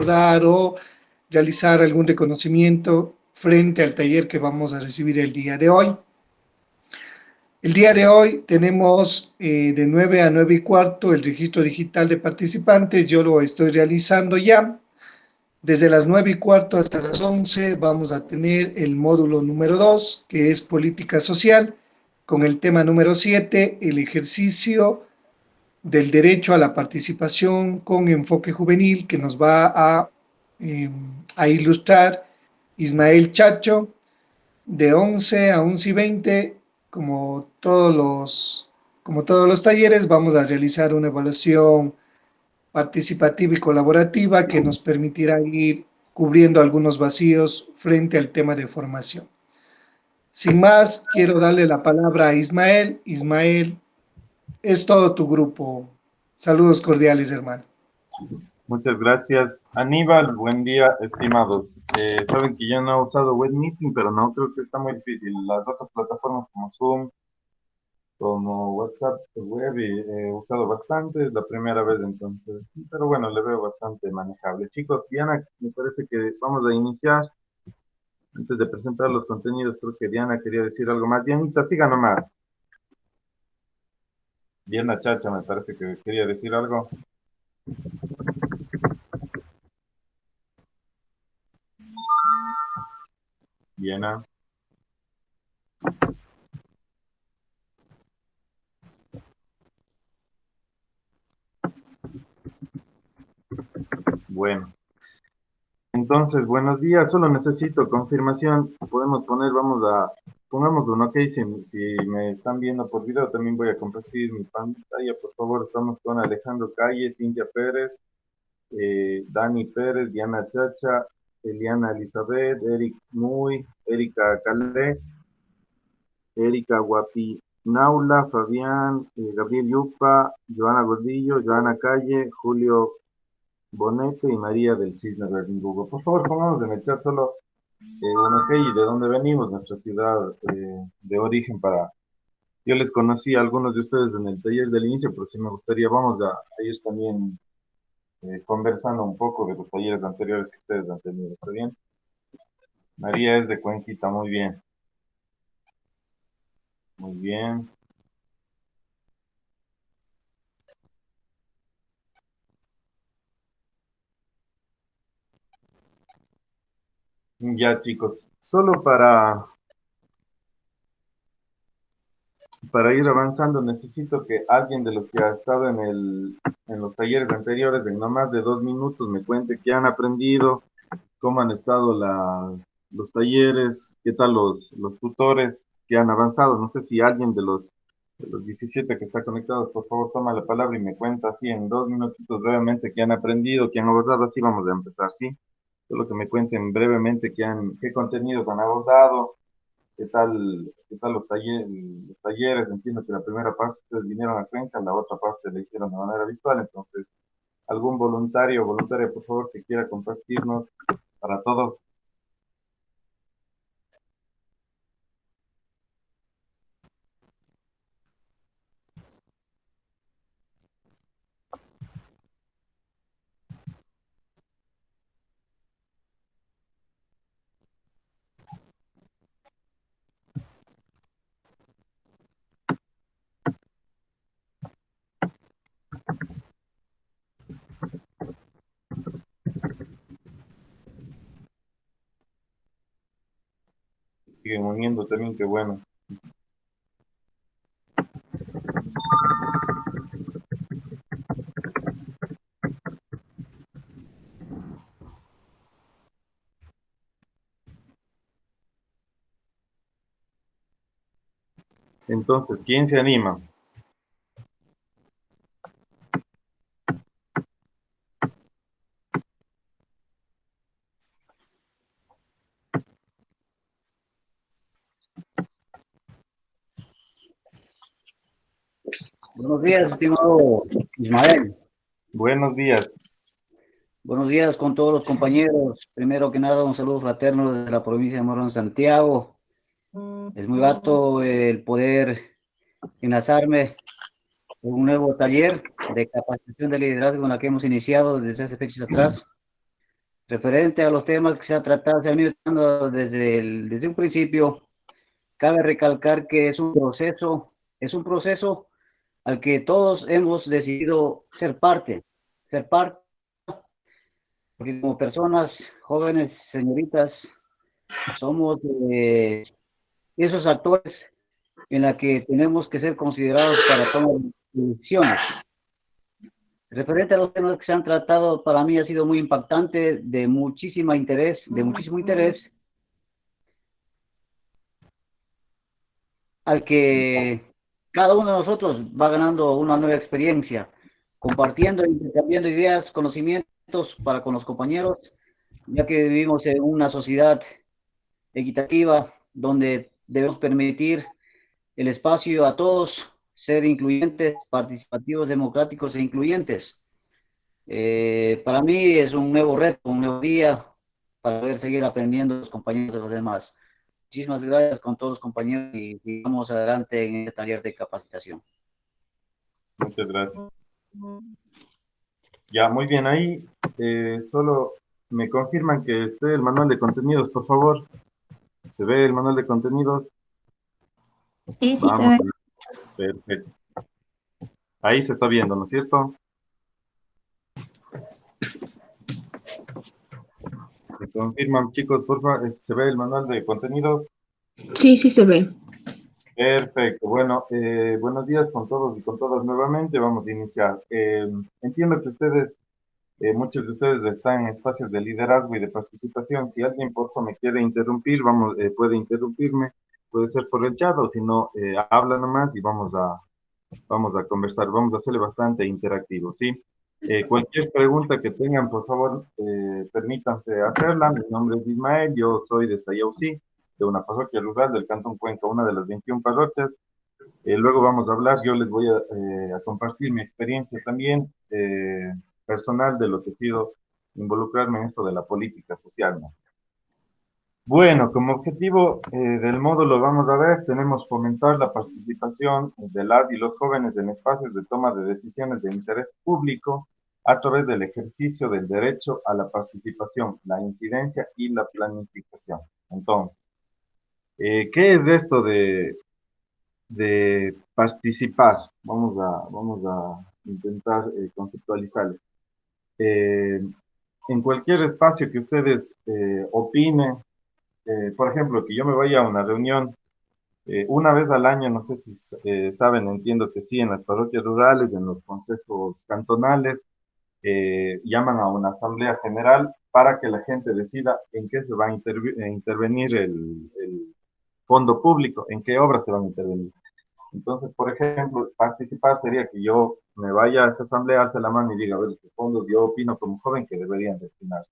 abordar o realizar algún reconocimiento frente al taller que vamos a recibir el día de hoy. El día de hoy tenemos de 9 a 9 y cuarto el registro digital de participantes. Yo lo estoy realizando ya. Desde las 9 y cuarto hasta las 11 vamos a tener el módulo número 2, que es política social, con el tema número 7, el ejercicio del derecho a la participación con enfoque juvenil, que nos va a ilustrar Ismael Chacho. De 11 a 11 y 20, como todos los talleres, vamos a realizar una evaluación participativa y colaborativa que nos permitirá ir cubriendo algunos vacíos frente al tema de formación. Sin más, quiero darle la palabra a Ismael. Ismael, es todo tu grupo. Saludos cordiales, hermano. Muchas gracias, Aníbal. Buen día, estimados. Saben que yo no he usado Web Meeting, pero no creo que está muy difícil. Las otras plataformas como Zoom, como WhatsApp Web, he usado bastante, es la primera vez entonces, pero bueno, le veo bastante manejable. Chicos, Diana, me parece que vamos a iniciar. Antes de presentar los contenidos, creo que Diana quería decir algo más. Dianita, siga nomás. Diana Chacha, me parece que quería decir algo. Diana. Bueno, entonces, buenos días. Solo necesito confirmación. Podemos poner, pongamos un ok. Si me están viendo por video, también voy a compartir mi pantalla. Por favor, estamos con Alejandro Calle, Cintia Pérez, Dani Pérez, Diana Chacha, Eliana Elizabeth, Eric Muy, Erika Calé, Erika Guapinaula, Fabián, Gabriel Yupa, Joana Gordillo, Joana Calle, Julio Bonete y María del Cisne Verdugo. Por favor, pongamos en el chat solo bueno, ok, ¿y de dónde venimos? Nuestra ciudad de origen para... Yo les conocí a algunos de ustedes en el taller del inicio, pero sí me gustaría, vamos a ir también conversando un poco de los talleres anteriores que ustedes han tenido. ¿Está bien? María es de Cuenquita, muy bien. Muy bien. Ya, chicos, solo para ir avanzando, necesito que alguien de los que ha estado en los talleres anteriores, en no más de 2 minutos, me cuente qué han aprendido, cómo han estado los talleres, qué tal los tutores que han avanzado. No sé si alguien de los 17 que está conectados, por favor, toma la palabra y me cuenta así en 2 minutitos brevemente qué han aprendido, qué han abordado. Así vamos a empezar, ¿sí? Solo que me cuenten brevemente qué contenidos han abordado, qué tal los talleres. Entiendo que la primera parte ustedes vinieron a Cuenca, la otra parte la hicieron de manera virtual. Entonces, algún voluntario o voluntaria, por favor, que quiera compartirnos para todos. Siguen uniendo también, qué bueno. Entonces, ¿quién se anima? Buenos días, estimado Ismael. Buenos días. Buenos días con todos los compañeros. Primero que nada, un saludo fraterno desde la provincia de Morón, Santiago. Es muy grato el poder enlazarme en un nuevo taller de capacitación de liderazgo en la que hemos iniciado desde hace fechas atrás. Referente a los temas que se han tratado, se han ido tratando desde un principio, cabe recalcar que es un proceso al que todos hemos decidido ser parte, porque como personas jóvenes, señoritas, somos esos actores en la que tenemos que ser considerados para tomar decisiones. Referente a los temas que se han tratado, para mí ha sido muy impactante, de muchísimo interés, al que cada uno de nosotros va ganando una nueva experiencia, compartiendo e intercambiando ideas, conocimientos para con los compañeros, ya que vivimos en una sociedad equitativa donde debemos permitir el espacio a todos, ser incluyentes, participativos, democráticos e incluyentes. Para mí es un nuevo reto, un nuevo día para poder seguir aprendiendo de los compañeros de los demás. Muchísimas gracias con todos los compañeros y sigamos adelante en este taller de capacitación. Muchas gracias. Ya, muy bien, ahí solo me confirman que esté el manual de contenidos, por favor. ¿Se ve el manual de contenidos? Sí, sí se Vamos, ve. perfecto. Ahí se está viendo, ¿no es cierto? Me confirman, chicos, por favor, ¿se ve el manual de contenidos? Sí, sí se ve. Perfecto. Bueno, buenos días con todos y con todas nuevamente. Vamos a iniciar. Entiendo que ustedes, muchos de ustedes están en espacios de liderazgo y de participación. Si alguien, por favor, me quiere interrumpir, puede interrumpirme. Puede ser por el chat o si no, habla nomás y vamos a conversar. Vamos a hacerle bastante interactivo, ¿sí? Cualquier pregunta que tengan, por favor, permítanse hacerla. Mi nombre es Ismael, yo soy de Sayausí, de una parroquia rural del Cantón Cuenca, una de las 21 parroquias. Luego vamos a hablar, yo les voy a compartir mi experiencia también personal de lo que ha sido involucrarme en esto de la política social, ¿no? Bueno, como objetivo del módulo vamos a ver, tenemos fomentar la participación de las y los jóvenes en espacios de toma de decisiones de interés público a través del ejercicio del derecho a la participación, la incidencia y la planificación. Entonces, ¿qué es esto de participar? Vamos a intentar conceptualizarlo. En cualquier espacio que ustedes opinen, por ejemplo, que yo me vaya a una reunión una vez al año, no sé si saben, entiendo que sí, en las parroquias rurales, en los consejos cantonales, llaman a una asamblea general para que la gente decida en qué se va a intervenir el fondo público, en qué obras se van a intervenir. Entonces, por ejemplo, participar sería que yo me vaya a esa asamblea, alce la mano y diga, a ver, estos fondos yo opino como joven que deberían destinarse.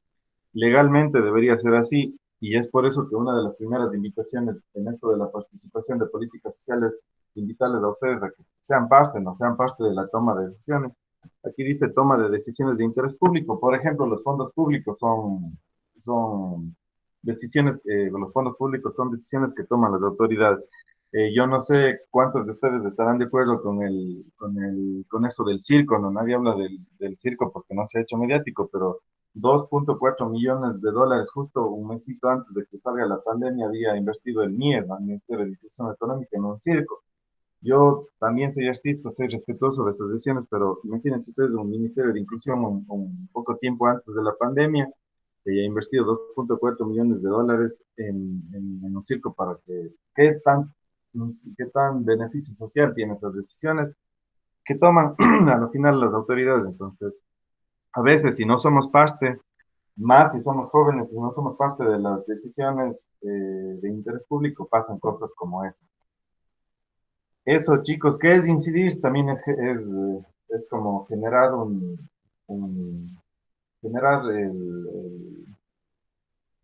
Legalmente debería ser así, y es por eso que una de las primeras invitaciones en esto de la participación de políticas sociales, invitarles a ustedes a que sean parte, no sean parte de la toma de decisiones. Aquí dice toma de decisiones de interés público. Por ejemplo, los fondos públicos son decisiones, los fondos públicos son decisiones que toman las autoridades. Yo no sé cuántos de ustedes estarán de acuerdo con eso del circo, no nadie habla del circo porque no se ha hecho mediático, pero 2.4 millones de dólares, justo un mesito antes de que salga la pandemia, había invertido el MIE, el Ministerio de Inclusión Económica, en un circo. Yo también soy artista, soy respetuoso de estas decisiones, pero imagínense ustedes un Ministerio de Inclusión un poco tiempo antes de la pandemia, que haya invertido 2.4 millones de dólares en un circo para que, qué tan beneficio social tienen esas decisiones que toman a lo final las autoridades. Entonces, a veces si no somos parte, más si somos jóvenes, si no somos parte de las decisiones de interés público, pasan cosas como esa. Eso, chicos, ¿qué es incidir? También es como generar generar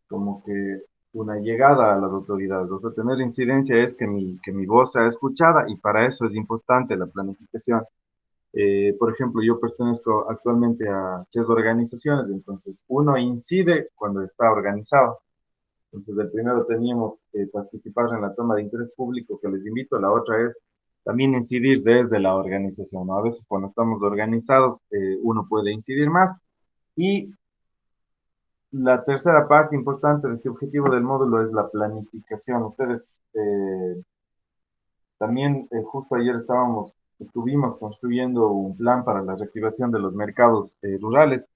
como que una llegada a las autoridades. O sea, tener incidencia es que mi voz sea escuchada y para eso es importante la planificación. Por ejemplo, yo pertenezco actualmente a 3 organizaciones, entonces uno incide cuando está organizado. Entonces, el primero teníamos participar en la toma de interés público que les invito, la otra es también incidir desde la organización, ¿no? A veces cuando estamos organizados uno puede incidir más y la tercera parte importante de este objetivo del módulo es la planificación. Ustedes también, justo ayer estuvimos construyendo un plan para la reactivación de los mercados rurales.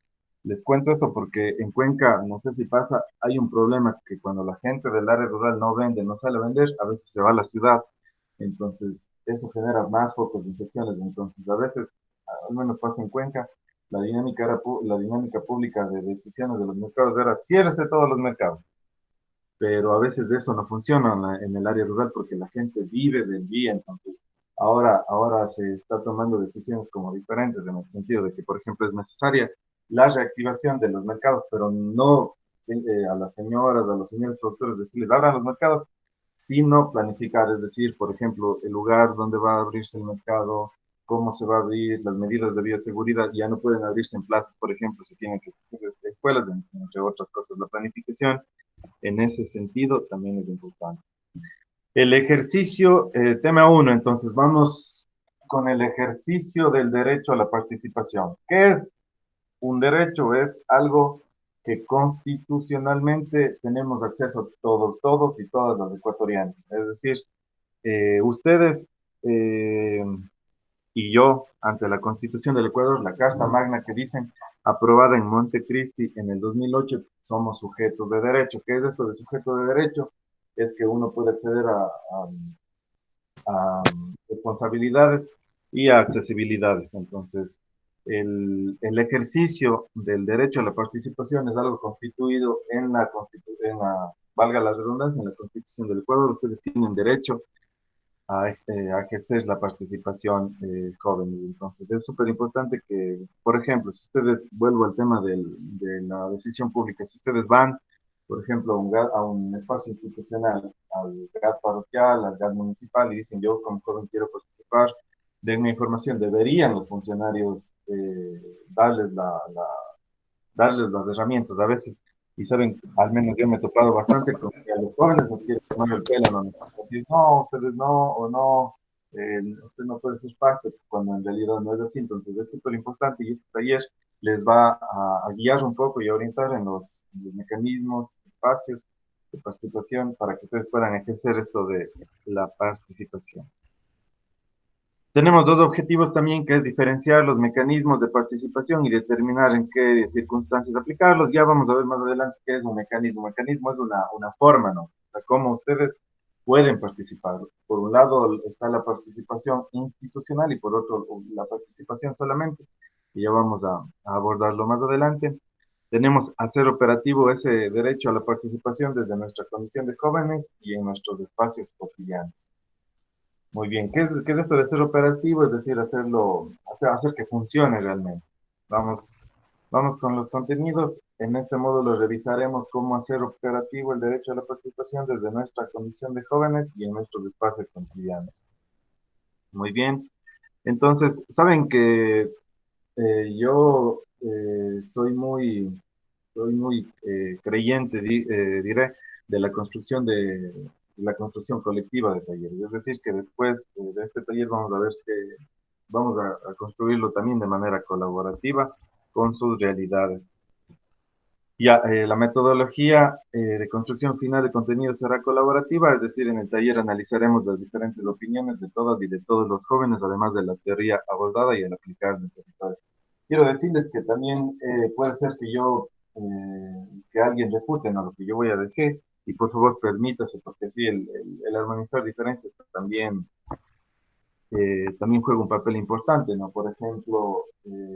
Les cuento esto porque en Cuenca, no sé si pasa, hay un problema que cuando la gente del área rural no vende, no sale a vender, a veces se va a la ciudad. Entonces, eso genera más focos de infecciones. Entonces, a veces, al menos pasa en Cuenca, la dinámica pública de decisiones de los mercados era ciérrese todos los mercados, pero a veces de eso no funciona en el área rural porque la gente vive del día. Entonces ahora se está tomando decisiones como diferentes en el sentido de que, por ejemplo, es necesaria la reactivación de los mercados, pero no sí, a las señoras, a los señores productores decirles abran los mercados, sino planificar, es decir, por ejemplo, el lugar donde va a abrirse el mercado, cómo se va a abrir, las medidas de bioseguridad. Ya no pueden abrirse en plazas, por ejemplo, se tienen que escuelas, entre otras cosas. La planificación en ese sentido también es importante. El ejercicio, tema uno, entonces vamos con el ejercicio del derecho a la participación. ¿Qué es un derecho? Es algo que constitucionalmente tenemos acceso todos y todas las ecuatorianas. Es decir, ustedes eh, y yo, ante la Constitución del Ecuador, la Carta Magna que dicen, aprobada en Montecristi en el 2008, somos sujetos de derecho. ¿Qué es esto de sujeto de derecho? Es que uno puede acceder a responsabilidades y a accesibilidades. Entonces, el ejercicio del derecho a la participación es algo constituido valga la redundancia, en la Constitución del Ecuador. Ustedes tienen derecho a ejercer la participación joven. Entonces, es súper importante que, por ejemplo, si ustedes, vuelvo al tema de la decisión pública, si ustedes van, por ejemplo, a un espacio institucional, al GAT parroquial, al GAT municipal, y dicen, yo como joven quiero participar, denme información, deberían los funcionarios darles las herramientas. A veces, y saben, al menos yo me he topado bastante con que a los jóvenes nos quieren tomar el pelo, no nos decir, no, ustedes no, o no, usted no puede ser parte, cuando en realidad no es así. Entonces es súper importante y este taller les va a guiar un poco y a orientar en los mecanismos, espacios de participación para que ustedes puedan ejercer esto de la participación. Tenemos dos objetivos también, que es diferenciar los mecanismos de participación y determinar en qué circunstancias aplicarlos. Ya vamos a ver más adelante qué es un mecanismo. Un mecanismo es una forma, ¿no? O sea, cómo ustedes pueden participar. Por un lado está la participación institucional y por otro la participación solamente, y ya vamos a abordarlo más adelante. Tenemos hacer operativo ese derecho a la participación desde nuestra condición de jóvenes y en nuestros espacios cotidianos. Muy bien, qué es esto de ser operativo? Es decir, hacer que funcione realmente. Vamos, vamos con los contenidos. En este módulo revisaremos cómo hacer operativo el derecho a la participación desde nuestra condición de jóvenes y en nuestros espacios cotidianos. Muy bien. Entonces, saben que yo soy muy creyente, diré, de la construcción colectiva de talleres. Es decir, que después de este taller vamos a ver que vamos a construirlo también de manera colaborativa con sus realidades. Ya, la metodología de construcción final de contenido será colaborativa, es decir, en el taller analizaremos las diferentes opiniones de todas y de todos los jóvenes, además de la teoría abordada y el aplicar en el territorio. Quiero decirles que también puede ser que alguien refute, ¿no?, lo que yo voy a decir, y por favor permítase, porque sí, el armonizar diferencias también juega un papel importante, ¿no? Por ejemplo,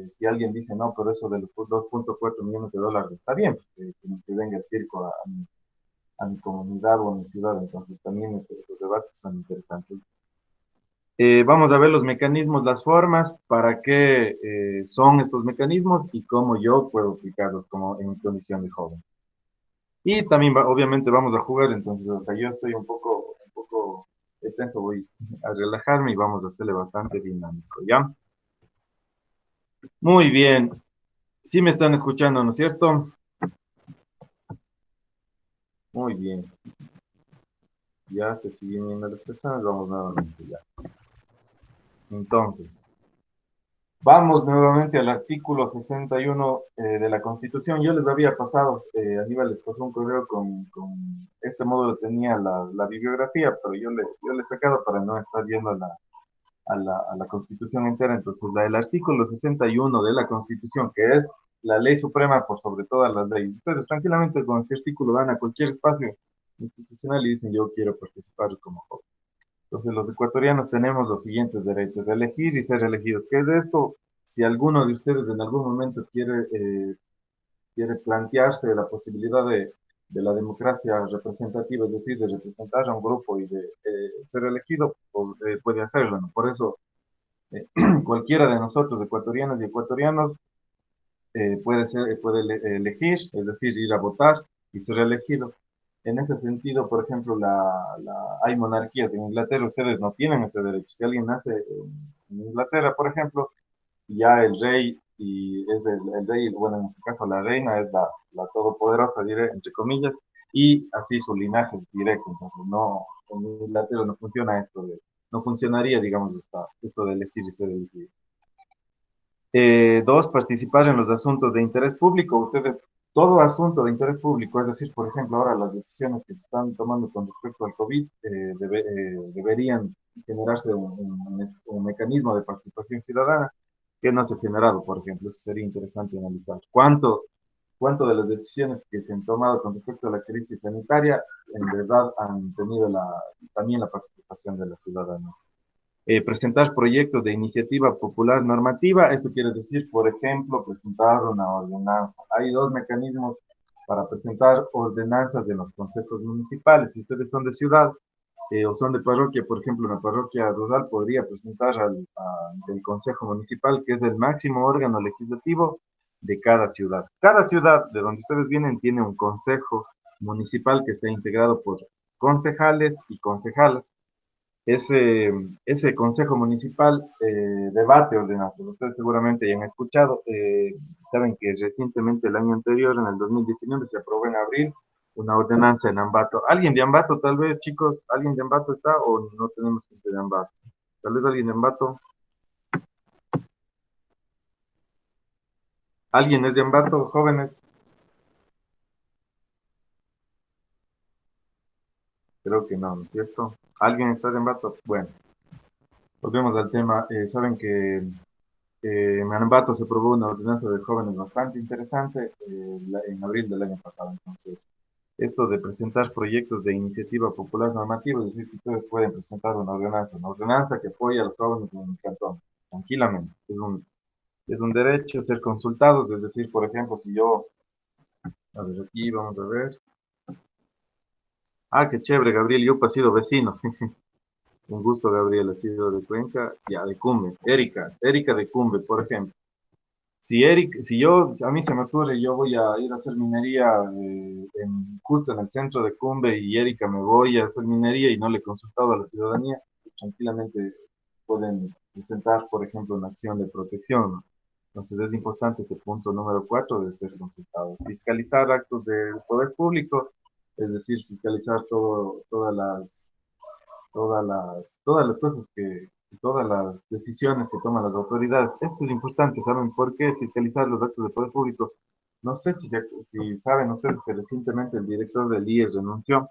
si alguien dice, no, pero eso de los 2.4 millones de dólares está bien, pues que venga el circo a mi comunidad o a mi ciudad. Entonces también esos debates son interesantes. Vamos a ver los mecanismos, las formas, para qué son estos mecanismos y cómo yo puedo aplicarlos como en mi condición de joven. Y también, obviamente, vamos a jugar. Entonces, o sea, yo estoy un poco tenso, voy a relajarme y vamos a hacerle bastante dinámico, ¿ya? Muy bien. Sí me están escuchando, ¿no es cierto? Muy bien. Ya se siguen viendo las personas, vamos nuevamente ya. Entonces, Vamos nuevamente al artículo 61 de la Constitución. Yo les había pasado, Aníbal les pasó un correo con este módulo tenía la bibliografía, pero yo le he sacado para no estar viendo a la Constitución entera. Entonces, el artículo 61 de la Constitución, que es la ley suprema por sobre todas las leyes. Ustedes tranquilamente con este artículo van a cualquier espacio institucional y dicen, yo quiero participar como joven. Entonces, los ecuatorianos tenemos los siguientes derechos: elegir y ser elegidos. ¿Qué es esto? Si alguno de ustedes en algún momento quiere plantearse la posibilidad de la democracia representativa, es decir, de representar a un grupo y de ser elegido, puede hacerlo, ¿no? Por eso, cualquiera de nosotros, ecuatorianos y ecuatorianos, puede elegir, es decir, ir a votar y ser elegido. En ese sentido, por ejemplo, hay monarquías. En Inglaterra ustedes no tienen ese derecho. Si alguien nace en Inglaterra, por ejemplo, ya el rey, y es el rey, bueno, en este caso la reina es la todopoderosa, diré, entre comillas, y así su linaje es directo. Entonces, no, en Inglaterra no funciona no funcionaría, digamos, esto de elegir y ser elegido. Dos, participar en los asuntos de interés público. Ustedes, todo asunto de interés público, es decir, por ejemplo, ahora las decisiones que se están tomando con respecto al COVID, deberían generarse un mecanismo de participación ciudadana que no se ha generado, por ejemplo. Eso sería interesante analizar. ¿Cuánto de las decisiones que se han tomado con respecto a la crisis sanitaria en verdad han tenido también la participación de la ciudadanía? Presentar proyectos de iniciativa popular normativa. Esto quiere decir, por ejemplo, presentar una ordenanza. Hay dos mecanismos para presentar ordenanzas en los consejos municipales. Si ustedes son de ciudad o son de parroquia, por ejemplo, una parroquia rural podría presentar ante el consejo municipal, que es el máximo órgano legislativo de cada ciudad. Cada ciudad de donde ustedes vienen tiene un consejo municipal que está integrado por concejales y concejalas. Ese consejo municipal debate ordenanzas. Ustedes seguramente ya han escuchado, saben que recientemente, el año anterior, en el 2019, se aprobó en abril una ordenanza en Ambato. ¿Alguien de Ambato, tal vez, chicos? ¿Alguien de Ambato está o no tenemos gente de Ambato? Tal vez alguien de Ambato. ¿Alguien es de Ambato, jóvenes? Creo que no, ¿no es cierto? ¿Alguien está de Ambato? Bueno, volvemos al tema. Saben que en Ambato se aprobó una ordenanza de jóvenes bastante interesante en abril del año pasado. Entonces, esto de presentar proyectos de iniciativa popular normativa, es decir, que ustedes pueden presentar una ordenanza que apoya a los jóvenes en el cantón, tranquilamente. Es un derecho ser consultados, es decir, por ejemplo, si yo, a ver, aquí vamos a ver. Ah, qué chévere, Gabriel, yo he sido vecino. Un gusto, Gabriel, ha sido de Cuenca, ya, de Cumbe. Erika de Cumbe, por ejemplo. A mí se me ocurre, yo voy a ir a hacer minería justo en el centro de Cumbe y Erika me voy a hacer minería y no le he consultado a la ciudadanía, tranquilamente pueden presentar, por ejemplo, una acción de protección, ¿no? Entonces es importante este punto número 4 de ser consultados. Fiscalizar actos del poder público, es decir, fiscalizar todas las cosas todas las decisiones que toman las autoridades. Esto es importante, ¿saben por qué? Fiscalizar los actos de poder público. No sé si saben ustedes que recientemente el director del IES renunció.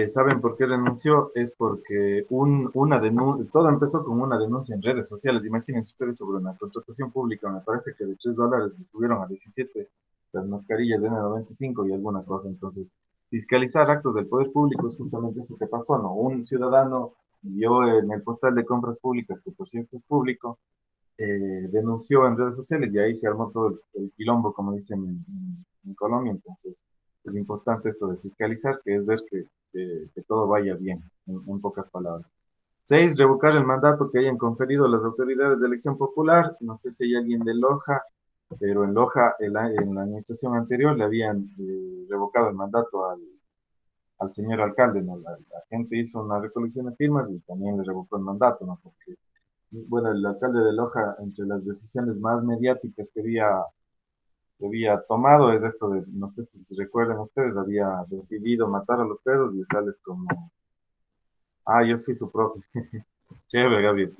¿Saben por qué renunció? Es porque todo empezó con una denuncia en redes sociales. Imagínense ustedes sobre una contratación pública, me parece que de $3 le subieron a 17 las mascarillas de N95 y alguna cosa. Entonces, fiscalizar actos del poder público es justamente eso que pasó, ¿no? Un ciudadano vio en el portal de compras públicas, que por cierto es público, denunció en redes sociales y ahí se armó todo el quilombo, como dicen en Colombia. Entonces, es importante esto de fiscalizar, que es ver que todo vaya bien, en pocas palabras. 6, revocar el mandato que hayan conferido las autoridades de elección popular. No sé si hay alguien de Loja, pero en Loja, en la administración anterior, le habían revocado el mandato al señor alcalde, ¿no? La gente hizo una recolección de firmas y también le revocó el mandato, ¿no? Porque, bueno, el alcalde de Loja, entre las decisiones más mediáticas que había tomado, es esto de, no sé si se recuerdan ustedes, había decidido matar a los perros y sales como, yo fui su profe. Chévere, Gabriel.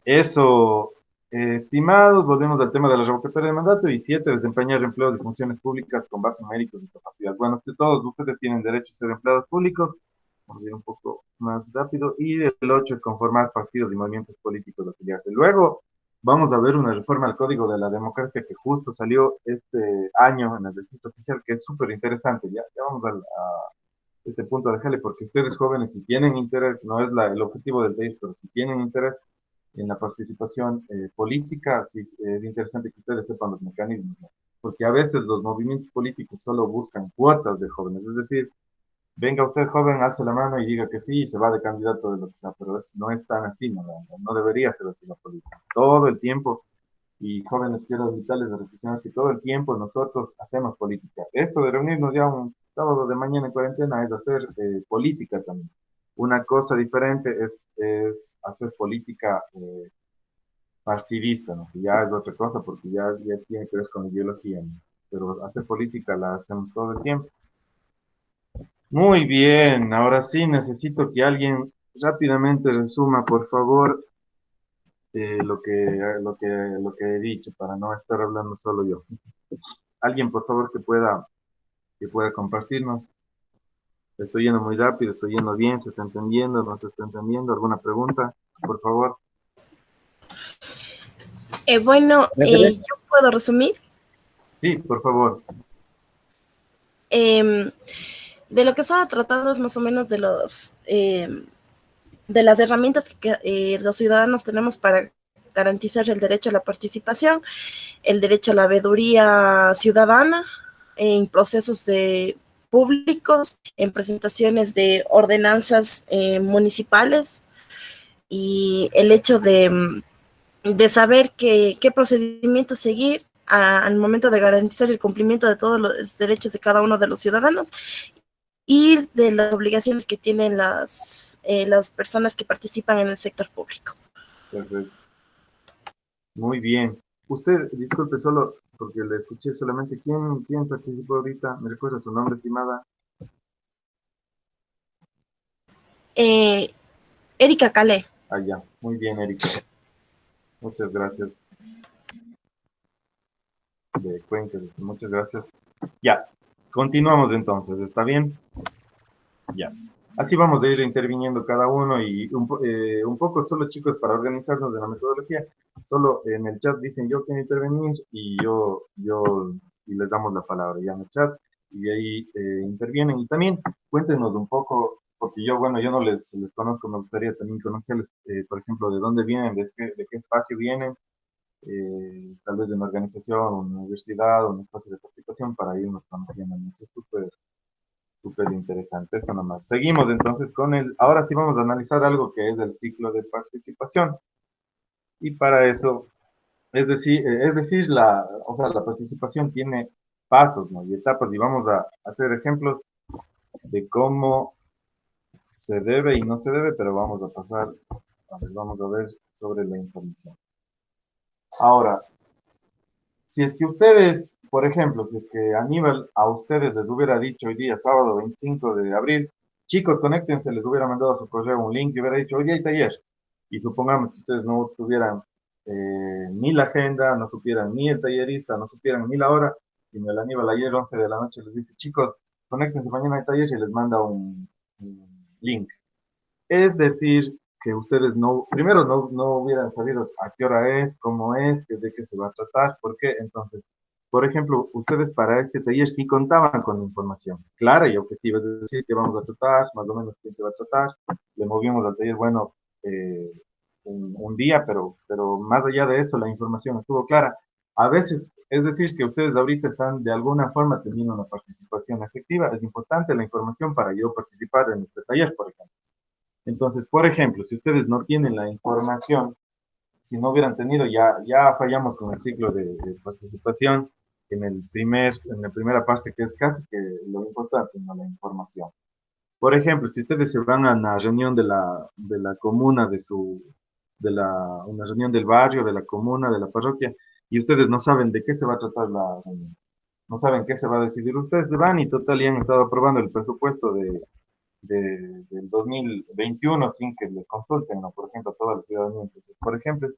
Eso, estimados, volvemos al tema de la revocatoria de mandato. Y 7, desempeñar empleos y funciones públicas con base en méritos y capacidad. Bueno, todos ustedes tienen derecho a ser empleados públicos. Vamos a ir un poco más rápido. Y el 8 es conformar partidos y movimientos políticos de afiliarse. Luego vamos a ver una reforma al Código de la Democracia que justo salió este año en el registro oficial, que es súper interesante. Ya vamos a este punto, dejarle, porque ustedes jóvenes, si tienen interés, no es el objetivo del país, pero si tienen interés en la participación política, sí es interesante que ustedes sepan los mecanismos, ¿no? Porque a veces los movimientos políticos solo buscan cuotas de jóvenes, es decir, venga usted joven, alce la mano y diga que sí, y se va de candidato de lo que sea, pero no es tan así, no debería ser así la política. Todo el tiempo, y jóvenes quiero invitarles a reflexionar que todo el tiempo nosotros hacemos política. Esto de reunirnos ya un sábado de mañana en cuarentena es hacer política también. Una cosa diferente es hacer política partidista, ¿no? Que ya es otra cosa porque ya tiene que ver con ideología, ¿no? Pero hacer política la hacemos todo el tiempo. Muy bien, ahora sí necesito que alguien rápidamente resuma, por favor, lo que he dicho para no estar hablando solo yo. Alguien, por favor, que pueda compartirnos. Estoy yendo muy rápido, estoy yendo bien, se está entendiendo, no se está entendiendo. ¿Alguna pregunta? Por favor. Yo puedo resumir. Sí, por favor. Em, de lo que estaba tratando es más o menos de las herramientas que los ciudadanos tenemos para garantizar el derecho a la participación, el derecho a la veeduría ciudadana en procesos públicos, en presentaciones de ordenanzas municipales y el hecho de saber qué procedimiento seguir al momento de garantizar el cumplimiento de todos los derechos de cada uno de los ciudadanos y de las obligaciones que tienen las personas que participan en el sector público. Perfecto. Muy bien. Usted, disculpe, solo porque le escuché solamente. ¿Quién participó ahorita? ¿Me recuerda su nombre, estimada? Erika Calé. Ah, ya. Muy bien, Erika. Muchas gracias. De Cuenca, muchas gracias. Ya. Continuamos entonces, ¿está bien? Ya. Así vamos a ir interviniendo cada uno y un poco solo, chicos, para organizarnos de la metodología. Solo en el chat dicen yo quiero intervenir y les damos la palabra ya en el chat y de ahí intervienen. Y también cuéntenos un poco, porque yo no les conozco, me gustaría también conocerles, por ejemplo, de dónde vienen, de qué espacio vienen, tal vez de una organización, una universidad, un espacio de participación para irnos conociendo. Mucho, súper interesante, eso nomás. Seguimos entonces ahora sí vamos a analizar algo que es el ciclo de participación. Y para eso, la participación tiene pasos, ¿no? Y etapas, y vamos a hacer ejemplos de cómo se debe y no se debe, pero vamos a ver sobre la información. Ahora, si es que ustedes, por ejemplo, si es que Aníbal a ustedes les hubiera dicho hoy día, sábado 25 de abril, chicos, conéctense, les hubiera mandado a su correo un link y hubiera dicho, hoy día hay taller. Y supongamos que ustedes no tuvieran ni la agenda, no supieran ni el tallerista, no supieran ni la hora, sino el Aníbal ayer 11 de la noche les dice, chicos, conéctense mañana hay taller y les manda un link. Es decir, que ustedes primero no hubieran sabido a qué hora es, cómo es, de qué se va a tratar, por qué. Entonces, por ejemplo, ustedes para este taller sí contaban con información clara y objetiva, es decir, que vamos a tratar, más o menos quién se va a tratar. Le movimos al taller, bueno, un día, pero más allá de eso, la información estuvo clara. A veces, es decir, que ustedes ahorita están de alguna forma teniendo una participación efectiva. Es importante la información para yo participar en este taller, por ejemplo. Entonces, por ejemplo, si ustedes no tienen la información, si no hubieran tenido, ya fallamos con el ciclo de participación en la primera parte, que es casi que lo importante, ¿no? La información. Por ejemplo, si ustedes se van a una reunión de la comuna, una reunión del barrio, de la comuna, de la parroquia, y ustedes no saben de qué se va a tratar la reunión, no saben qué se va a decidir, ustedes se van y total, ya han estado aprobando el presupuesto del 2021 sin que le consulten, ¿no? Por ejemplo, a toda la ciudadanía. Entonces, por ejemplo,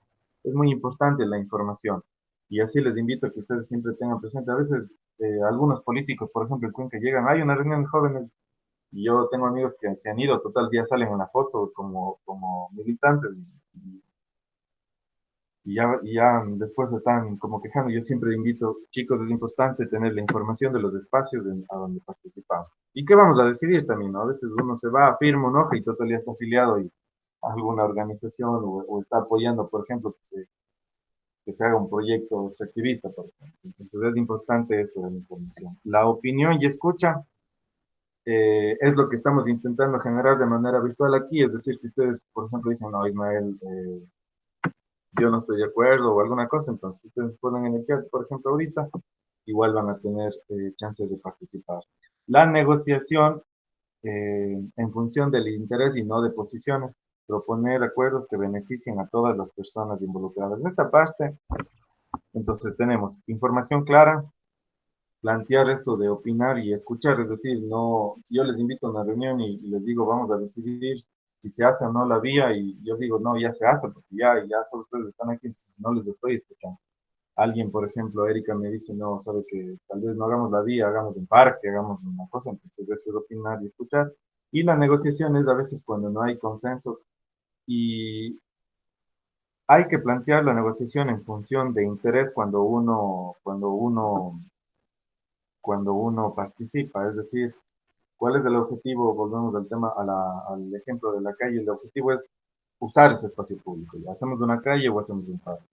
es muy importante la información y así les invito a que ustedes siempre tengan presente. A veces algunos políticos, por ejemplo, en Cuenca llegan, hay una reunión de jóvenes y yo tengo amigos que se han ido, total, día salen en la foto como militantes y ya después están como quejando. Yo siempre invito, chicos, es importante tener la información de los espacios a donde participamos. ¿Y qué vamos a decidir también, no? A veces uno se va, firma un hoja y total ya está afiliado a alguna organización o está apoyando, por ejemplo, que se haga un proyecto extractivista, por ejemplo. Entonces es importante esto de la información. La opinión y escucha es lo que estamos intentando generar de manera virtual aquí, es decir, que ustedes, por ejemplo, dicen, no, Ismael, yo no estoy de acuerdo o alguna cosa, entonces si ustedes ponen en el chat, por ejemplo, ahorita, igual van a tener chances de participar. La negociación en función del interés y no de posiciones, proponer acuerdos que beneficien a todas las personas involucradas. En esta parte, entonces tenemos información clara, plantear esto de opinar y escuchar, es decir, no, si yo les invito a una reunión y les digo, vamos a decidir si se hace o no la vía, y yo digo, no, ya se hace, porque ya solo ustedes están aquí, entonces no les estoy escuchando. Alguien, por ejemplo, Erika me dice, no, sabe que tal vez no hagamos la vía, hagamos un parque, hagamos una cosa, entonces esto es opinar y escuchar. Y la negociación es a veces cuando no hay consensos y hay que plantear la negociación en función de interés cuando uno participa, es decir, ¿cuál es el objetivo? Volvemos al tema, al ejemplo de la calle. El objetivo es usar ese espacio público. ¿Ya? Hacemos una calle o hacemos un parque.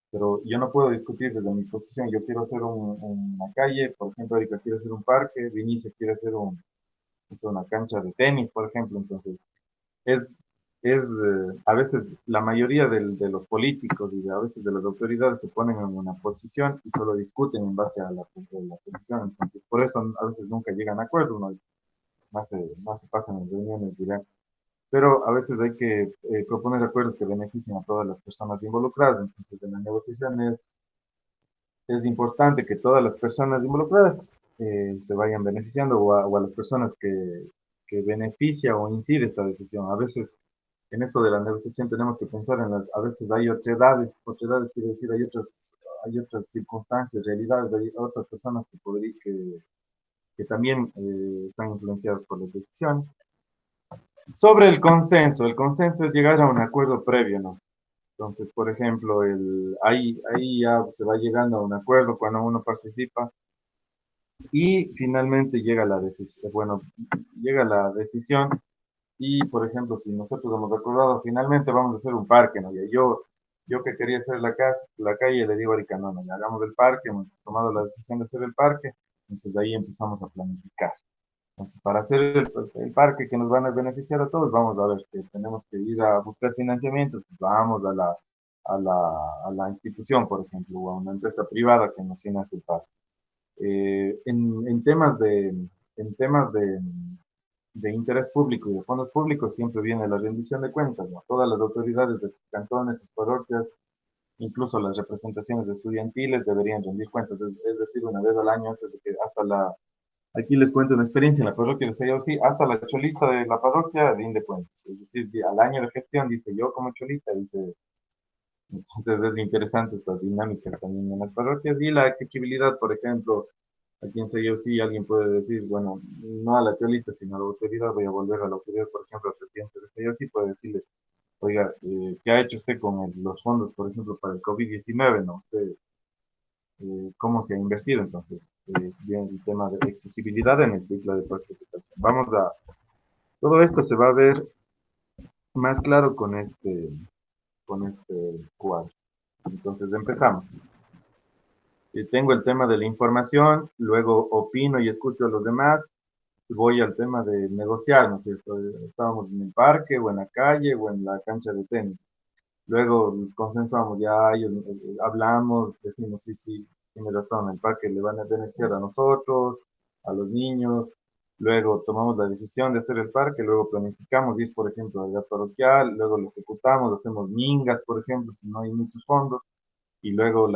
Pero yo no puedo discutir desde mi posición. Yo quiero hacer una calle, por ejemplo, Erika quiere hacer un parque, Vinicia quiere hacer una cancha de tenis, por ejemplo. Entonces, es, a veces la mayoría de los políticos y a veces de las autoridades se ponen en una posición y solo discuten en base a la posición. Entonces, por eso a veces nunca llegan a acuerdo, ¿no? Más se pasan en reuniones directas. Pero a veces hay que proponer acuerdos que beneficien a todas las personas involucradas. Entonces, en la negociación es importante que todas las personas involucradas se vayan beneficiando o a las personas que beneficia o incide esta decisión. A veces en esto de la negociación tenemos que pensar a veces hay otredades quiere decir hay otras circunstancias, realidades, hay otras personas que también están influenciadas por las decisiones. Sobre el consenso es llegar a un acuerdo previo, ¿no? Entonces, por ejemplo, ahí ya se va llegando a un acuerdo cuando uno participa y finalmente llega la decisión y, por ejemplo, si nosotros hemos acordado, finalmente vamos a hacer un parque, ¿no? Y yo que quería hacer la calle, le digo a Erika, no, ya hagamos el parque, hemos tomado la decisión de hacer el parque, entonces de ahí empezamos a planificar. Entonces, para hacer el parque que nos van a beneficiar a todos, vamos a ver que tenemos que ir a buscar financiamiento, pues vamos a la institución, por ejemplo, o a una empresa privada que nos financie el parque. En temas de interés público y de fondos públicos siempre viene la rendición de cuentas, ¿no? Todas las autoridades de sus cantones, sus parroquias, incluso las representaciones estudiantiles deberían rendir cuentas, es decir, una vez al año antes de que aquí les cuento una experiencia en la parroquia de Sayosí, hasta la cholita de la parroquia rinde cuentas, es decir, al año de gestión dice yo como cholita, dice, entonces es interesante esta dinámica también en las parroquias y la exigibilidad, por ejemplo, aquí en Sayosí alguien puede decir, bueno, no a la cholita, sino a la autoridad, voy a volver a la autoridad, por ejemplo, al presidente de Sayosí puede decirle, oiga, ¿qué ha hecho usted con los fondos, por ejemplo, para el COVID-19? ¿No? Usted, ¿cómo se ha invertido? Entonces, bien, el tema de exigibilidad en el ciclo de participación. Todo esto se va a ver más claro con este cuadro. Entonces, empezamos. Tengo el tema de la información, luego opino y escucho a los demás, voy al tema de negociar, ¿no es cierto? Estábamos en el parque, o en la calle, o en la cancha de tenis. Luego consensuamos, ya hablamos, decimos, sí, sí, tiene razón, el parque le van a beneficiar a nosotros, a los niños. Luego tomamos la decisión de hacer el parque, luego planificamos ir, por ejemplo, al gas parroquial, luego lo ejecutamos, hacemos mingas, por ejemplo, si no hay muchos fondos. Y luego,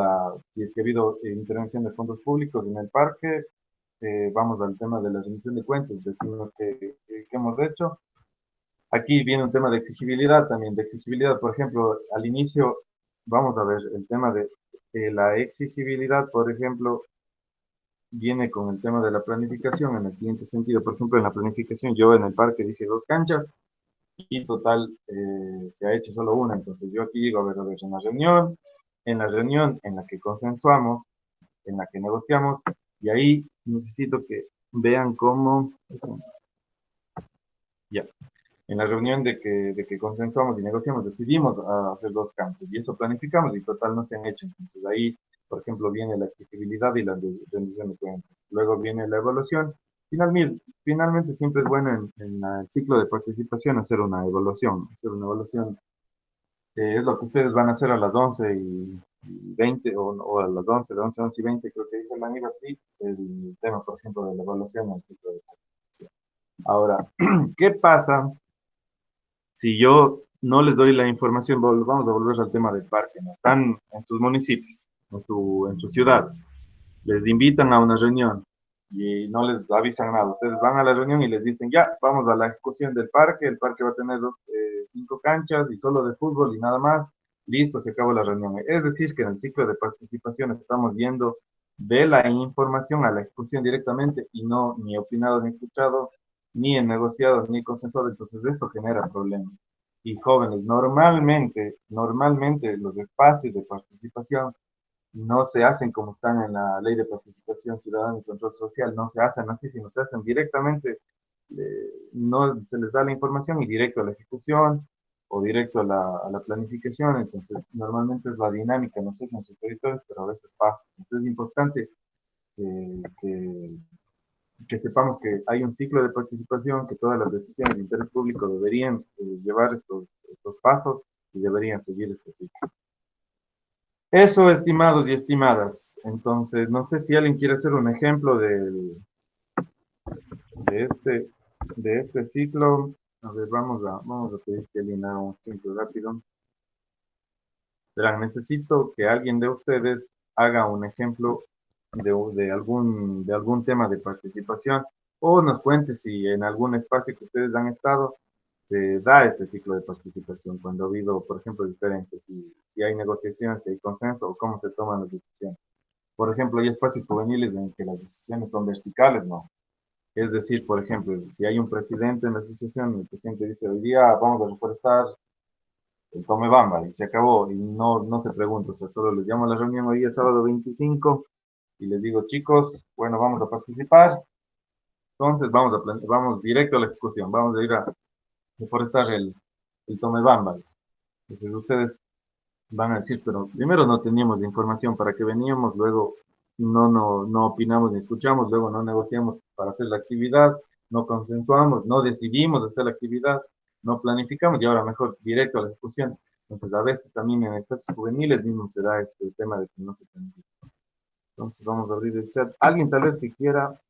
si es que ha habido intervención de fondos públicos en el parque, vamos al tema de la rendición de cuentas, decimos qué que hemos hecho. Aquí viene un tema de exigibilidad también, de exigibilidad, por ejemplo, al inicio, vamos a ver, el tema de la exigibilidad, por ejemplo, viene con el tema de la planificación en el siguiente sentido. Por ejemplo, en la planificación yo en el parque dije 2 canchas y total se ha hecho solo una. Entonces yo aquí digo, a ver, en la reunión en la que consensuamos, en la que negociamos, y ahí necesito que vean cómo, ya, en la reunión de que consensuamos y negociamos, decidimos hacer 2 canchas y eso planificamos y total no se han hecho. Entonces ahí, por ejemplo, viene la accesibilidad y la rendición de cuentas. Luego viene la evaluación. Finalmente siempre es bueno en el ciclo de participación hacer una evaluación. Hacer una evaluación es lo que ustedes van a hacer a las 11:20 o a las 11, de 11:20, creo que dice el Aníbal, sí, el tema, por ejemplo, de la evaluación en el ciclo de participación. Ahora, ¿qué pasa si yo no les doy la información? Vamos a volver al tema del parque, ¿no? Están en sus municipios, en su ciudad, les invitan a una reunión y no les avisan nada. Ustedes van a la reunión y les dicen, ya, vamos a la ejecución del parque, el parque va a tener 5 canchas y solo de fútbol y nada más. Listo, se acabó la reunión. Es decir, que en el ciclo de participación estamos yendo de la información a la ejecución directamente y no ni opinado ni escuchado, ni en negociado ni consensuado. Entonces eso genera problemas. Y jóvenes, normalmente los espacios de participación no se hacen como están en la Ley de Participación Ciudadana y Control Social, no se hacen así, sino se hacen directamente, no se les da la información y directo a la ejecución o directo a la planificación. Entonces normalmente es la dinámica, no sé si en sus territorios, pero a veces pasa. Entonces es importante que, que, que sepamos que hay un ciclo de participación, que todas las decisiones de interés público deberían llevar estos pasos y deberían seguir este ciclo. Eso, estimados y estimadas. Entonces, no sé si alguien quiere hacer un ejemplo de este, de este ciclo. A ver, vamos a pedir que alguien haga un ejemplo rápido. Verán, necesito que alguien de ustedes haga un ejemplo de algún tema de participación o nos cuente si en algún espacio que ustedes han estado se da este ciclo de participación, cuando ha habido, por ejemplo, diferencias, si hay negociación, si hay consenso o cómo se toman las decisiones. Por ejemplo, hay espacios juveniles en que las decisiones son verticales, ¿no? Es decir, por ejemplo, si hay un presidente en la asociación, el presidente dice, hoy día vamos a reforestar el Tomebamba, y se acabó, y no se pregunta, o sea, solo les llamo a la reunión hoy día sábado 25, y les digo, chicos, bueno, vamos a participar, entonces vamos directo a la ejecución, vamos a ir a reforestar el Tomebamba. Entonces ustedes van a decir, pero primero no teníamos la información para que veníamos, luego no opinamos ni escuchamos, luego no negociamos para hacer la actividad, no consensuamos, no decidimos hacer la actividad, no planificamos y ahora mejor directo a la ejecución. Entonces a veces también en espacios juveniles mismo se da este tema de que no se planifica. Entonces vamos a abrir el chat. Alguien tal vez que quiera,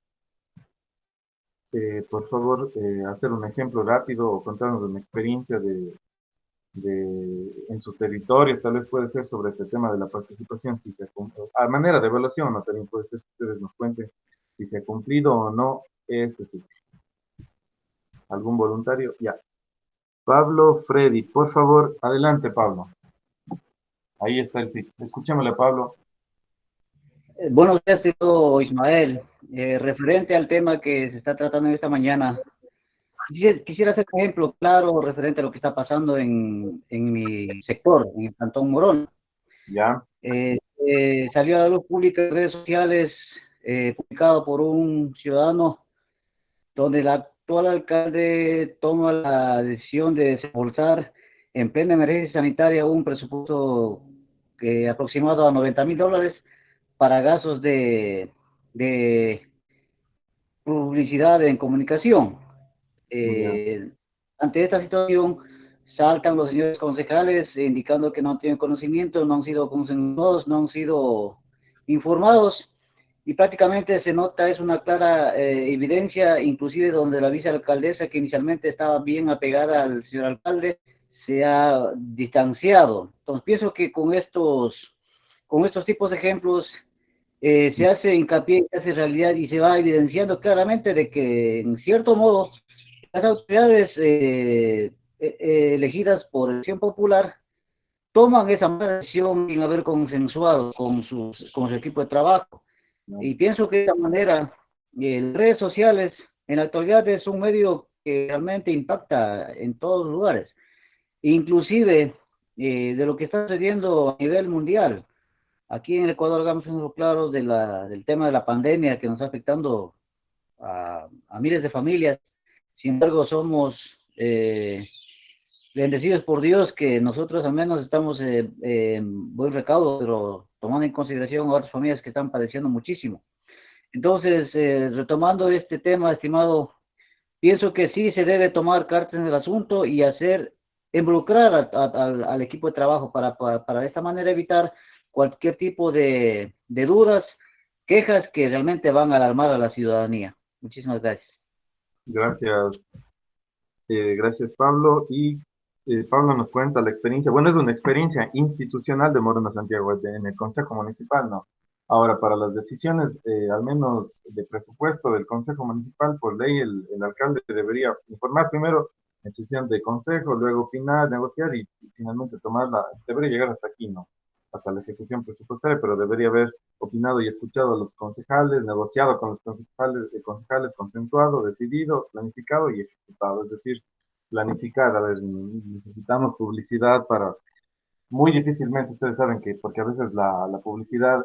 por favor, hacer un ejemplo rápido o contarnos una experiencia en su territorio, tal vez puede ser sobre este tema de la participación, si se a manera de evaluación, ¿no? También puede ser que ustedes nos cuenten si se ha cumplido o no este ciclo. ¿Algún voluntario? Ya. Pablo Freddy, por favor, adelante, Pablo. Ahí está el ciclo. Escuchémosle, Pablo. Buenos días, tío Ismael. Referente al tema que se está tratando esta mañana, quisiera hacer un ejemplo claro referente a lo que está pasando en mi sector, en el Cantón Morón. Ya. Salió a la luz pública en redes sociales, publicado por un ciudadano, donde el actual alcalde toma la decisión de desembolsar en plena emergencia sanitaria un presupuesto aproximado a $90,000 para gastos de publicidad en comunicación. Ya. Ante esta situación, saltan los señores concejales indicando que no tienen conocimiento, no han sido consensuados, no han sido informados, y prácticamente se nota, es una clara evidencia, inclusive donde la vicealcaldesa, que inicialmente estaba bien apegada al señor alcalde, se ha distanciado. Entonces pienso que con estos tipos de ejemplos se hace hincapié, se hace realidad y se va evidenciando claramente de que, en cierto modo, las autoridades elegidas por elección popular toman esa mala decisión sin haber consensuado con su equipo de trabajo. Y pienso que de esta manera las redes sociales en la actualidad es un medio que realmente impacta en todos los lugares, inclusive de lo que está sucediendo a nivel mundial. Aquí en Ecuador, hagamos un claro del tema de la pandemia que nos está afectando a miles de familias. Sin embargo, somos bendecidos por Dios que nosotros al menos estamos en buen recaudo, pero tomando en consideración a otras familias que están padeciendo muchísimo. Entonces, retomando este tema, estimado, pienso que sí se debe tomar cartas en el asunto y involucrar al equipo de trabajo para de esta manera evitar cualquier tipo de dudas, quejas que realmente van a alarmar a la ciudadanía. Muchísimas gracias. Gracias, gracias Pablo. Y Pablo nos cuenta la experiencia, bueno, es una experiencia institucional de Morona Santiago en el Consejo Municipal, ¿no? Ahora, para las decisiones, al menos de presupuesto del Consejo Municipal, por ley, el alcalde debería informar primero en sesión de consejo, luego opinar, negociar y finalmente debería llegar hasta aquí, ¿no? Hasta la ejecución presupuestaria, pero debería haber opinado y escuchado a los concejales, negociado con los concejales, consensuado, decidido, planificado y ejecutado. Es decir, planificar, a ver, necesitamos publicidad para, muy difícilmente, ustedes saben que, porque a veces la publicidad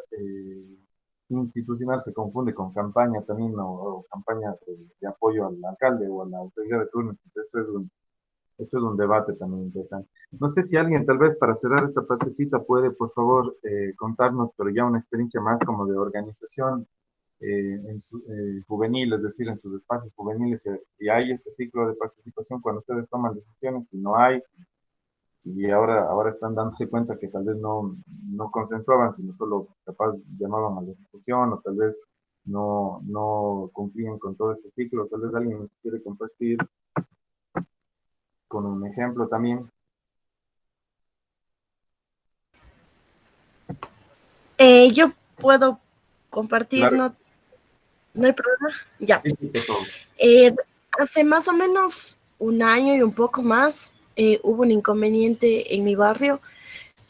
institucional se confunde con campaña también, o campaña de apoyo al alcalde o a la autoridad de turno. Entonces, esto es un debate también interesante. No sé si alguien, tal vez para cerrar esta partecita, puede, por favor, contarnos, pero ya una experiencia más como de organización juvenil, es decir, en sus espacios juveniles, si hay este ciclo de participación cuando ustedes toman decisiones, si no hay, y ahora están dándose cuenta que tal vez no consensuaban, sino solo capaz llamaban a la ejecución, o tal vez no cumplían con todo este ciclo. Tal vez alguien nos quiere compartir con un ejemplo también. Yo puedo compartir, Claro. no hay problema. Ya. Sí, sí, por favor. Hace más o menos un año y un poco más hubo un inconveniente en mi barrio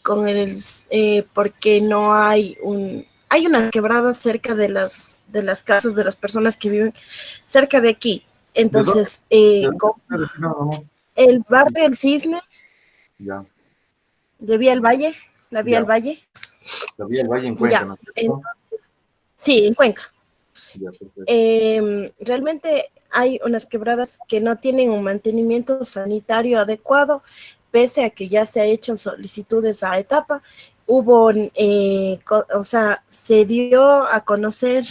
porque no hay unas quebradas cerca de las casas de las personas que viven cerca de aquí. ¿De dónde? Entonces, ¿De dónde está destinado, amor? el barrio El Cisne Ya. de Vía el Valle, la Vía Ya. el Valle. La vía del Valle en Cuenca, Ya, ¿no es cierto? entonces, sí, en Cuenca. Ya, perfecto. Realmente hay unas quebradas que no tienen un mantenimiento sanitario adecuado, pese a que ya se ha hecho solicitudes a etapa. O sea, se dio a conocer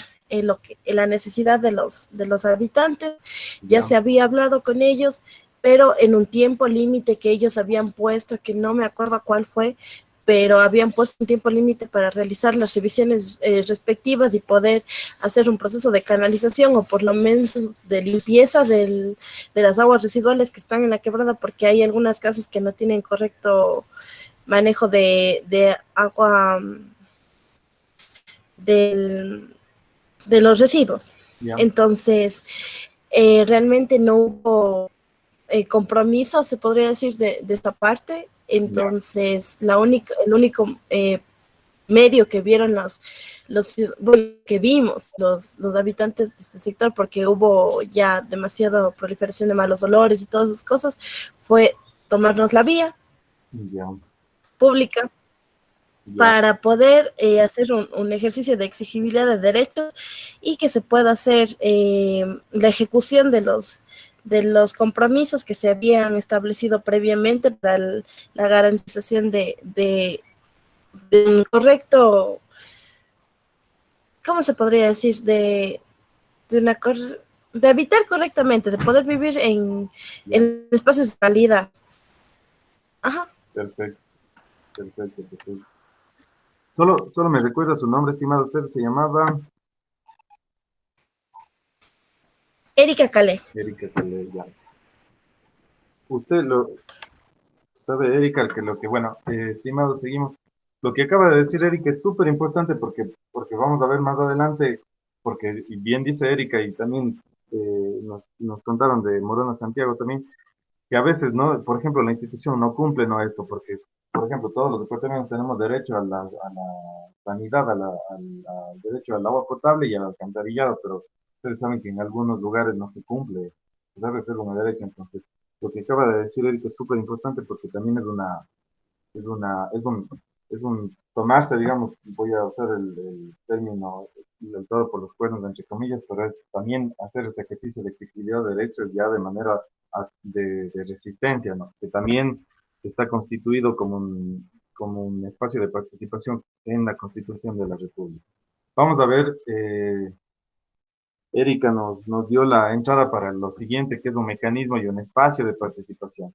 la necesidad de los habitantes, ya se había hablado con ellos, pero en un tiempo límite que ellos habían puesto, que no me acuerdo cuál fue, pero habían puesto un tiempo límite para realizar las revisiones respectivas y poder hacer un proceso de canalización o por lo menos de limpieza de las aguas residuales que están en la quebrada, porque hay algunas casas que no tienen correcto manejo de agua de los residuos. Ya. Entonces, realmente no hubo compromiso, se podría decir, de esta parte. Entonces, el único medio que vieron que vimos los habitantes de este sector, porque hubo ya demasiada proliferación de malos olores y todas esas cosas, fue tomarnos la vía Ya. pública Ya. para poder hacer un ejercicio de exigibilidad de derechos y que se pueda hacer la ejecución de los compromisos que se habían establecido previamente para la garantización de un correcto, ¿cómo se podría decir? De habitar correctamente, de poder vivir en espacios de calidad. Ajá. Perfecto. Solo me recuerda su nombre, estimado. Usted se llamaba Erika Calé. Erika Calé, ya. Usted lo sabe, Erika, bueno, estimado, seguimos. Lo que acaba de decir Erika es súper importante porque vamos a ver más adelante, porque y bien dice Erika, y también nos contaron de Morona Santiago también, que a veces, ¿no? Por ejemplo, la institución no cumple, ¿no? Esto, porque, por ejemplo, todos los ecuatorianos tenemos derecho a la sanidad, al derecho al agua potable y al alcantarillado, pero ustedes saben que en algunos lugares no se cumple, a pesar de ser un derecho. Entonces, lo que acaba de decir Erika es súper importante porque también es una, es un tomarse, digamos, voy a usar el término del toro por los cuernos, entre comillas, pero es también hacer ese ejercicio de exigibilidad de derechos ya de manera de resistencia, ¿no? Que también está constituido como un espacio de participación en la Constitución de la República. Vamos a ver, Erika nos dio la entrada para lo siguiente, que es un mecanismo y un espacio de participación.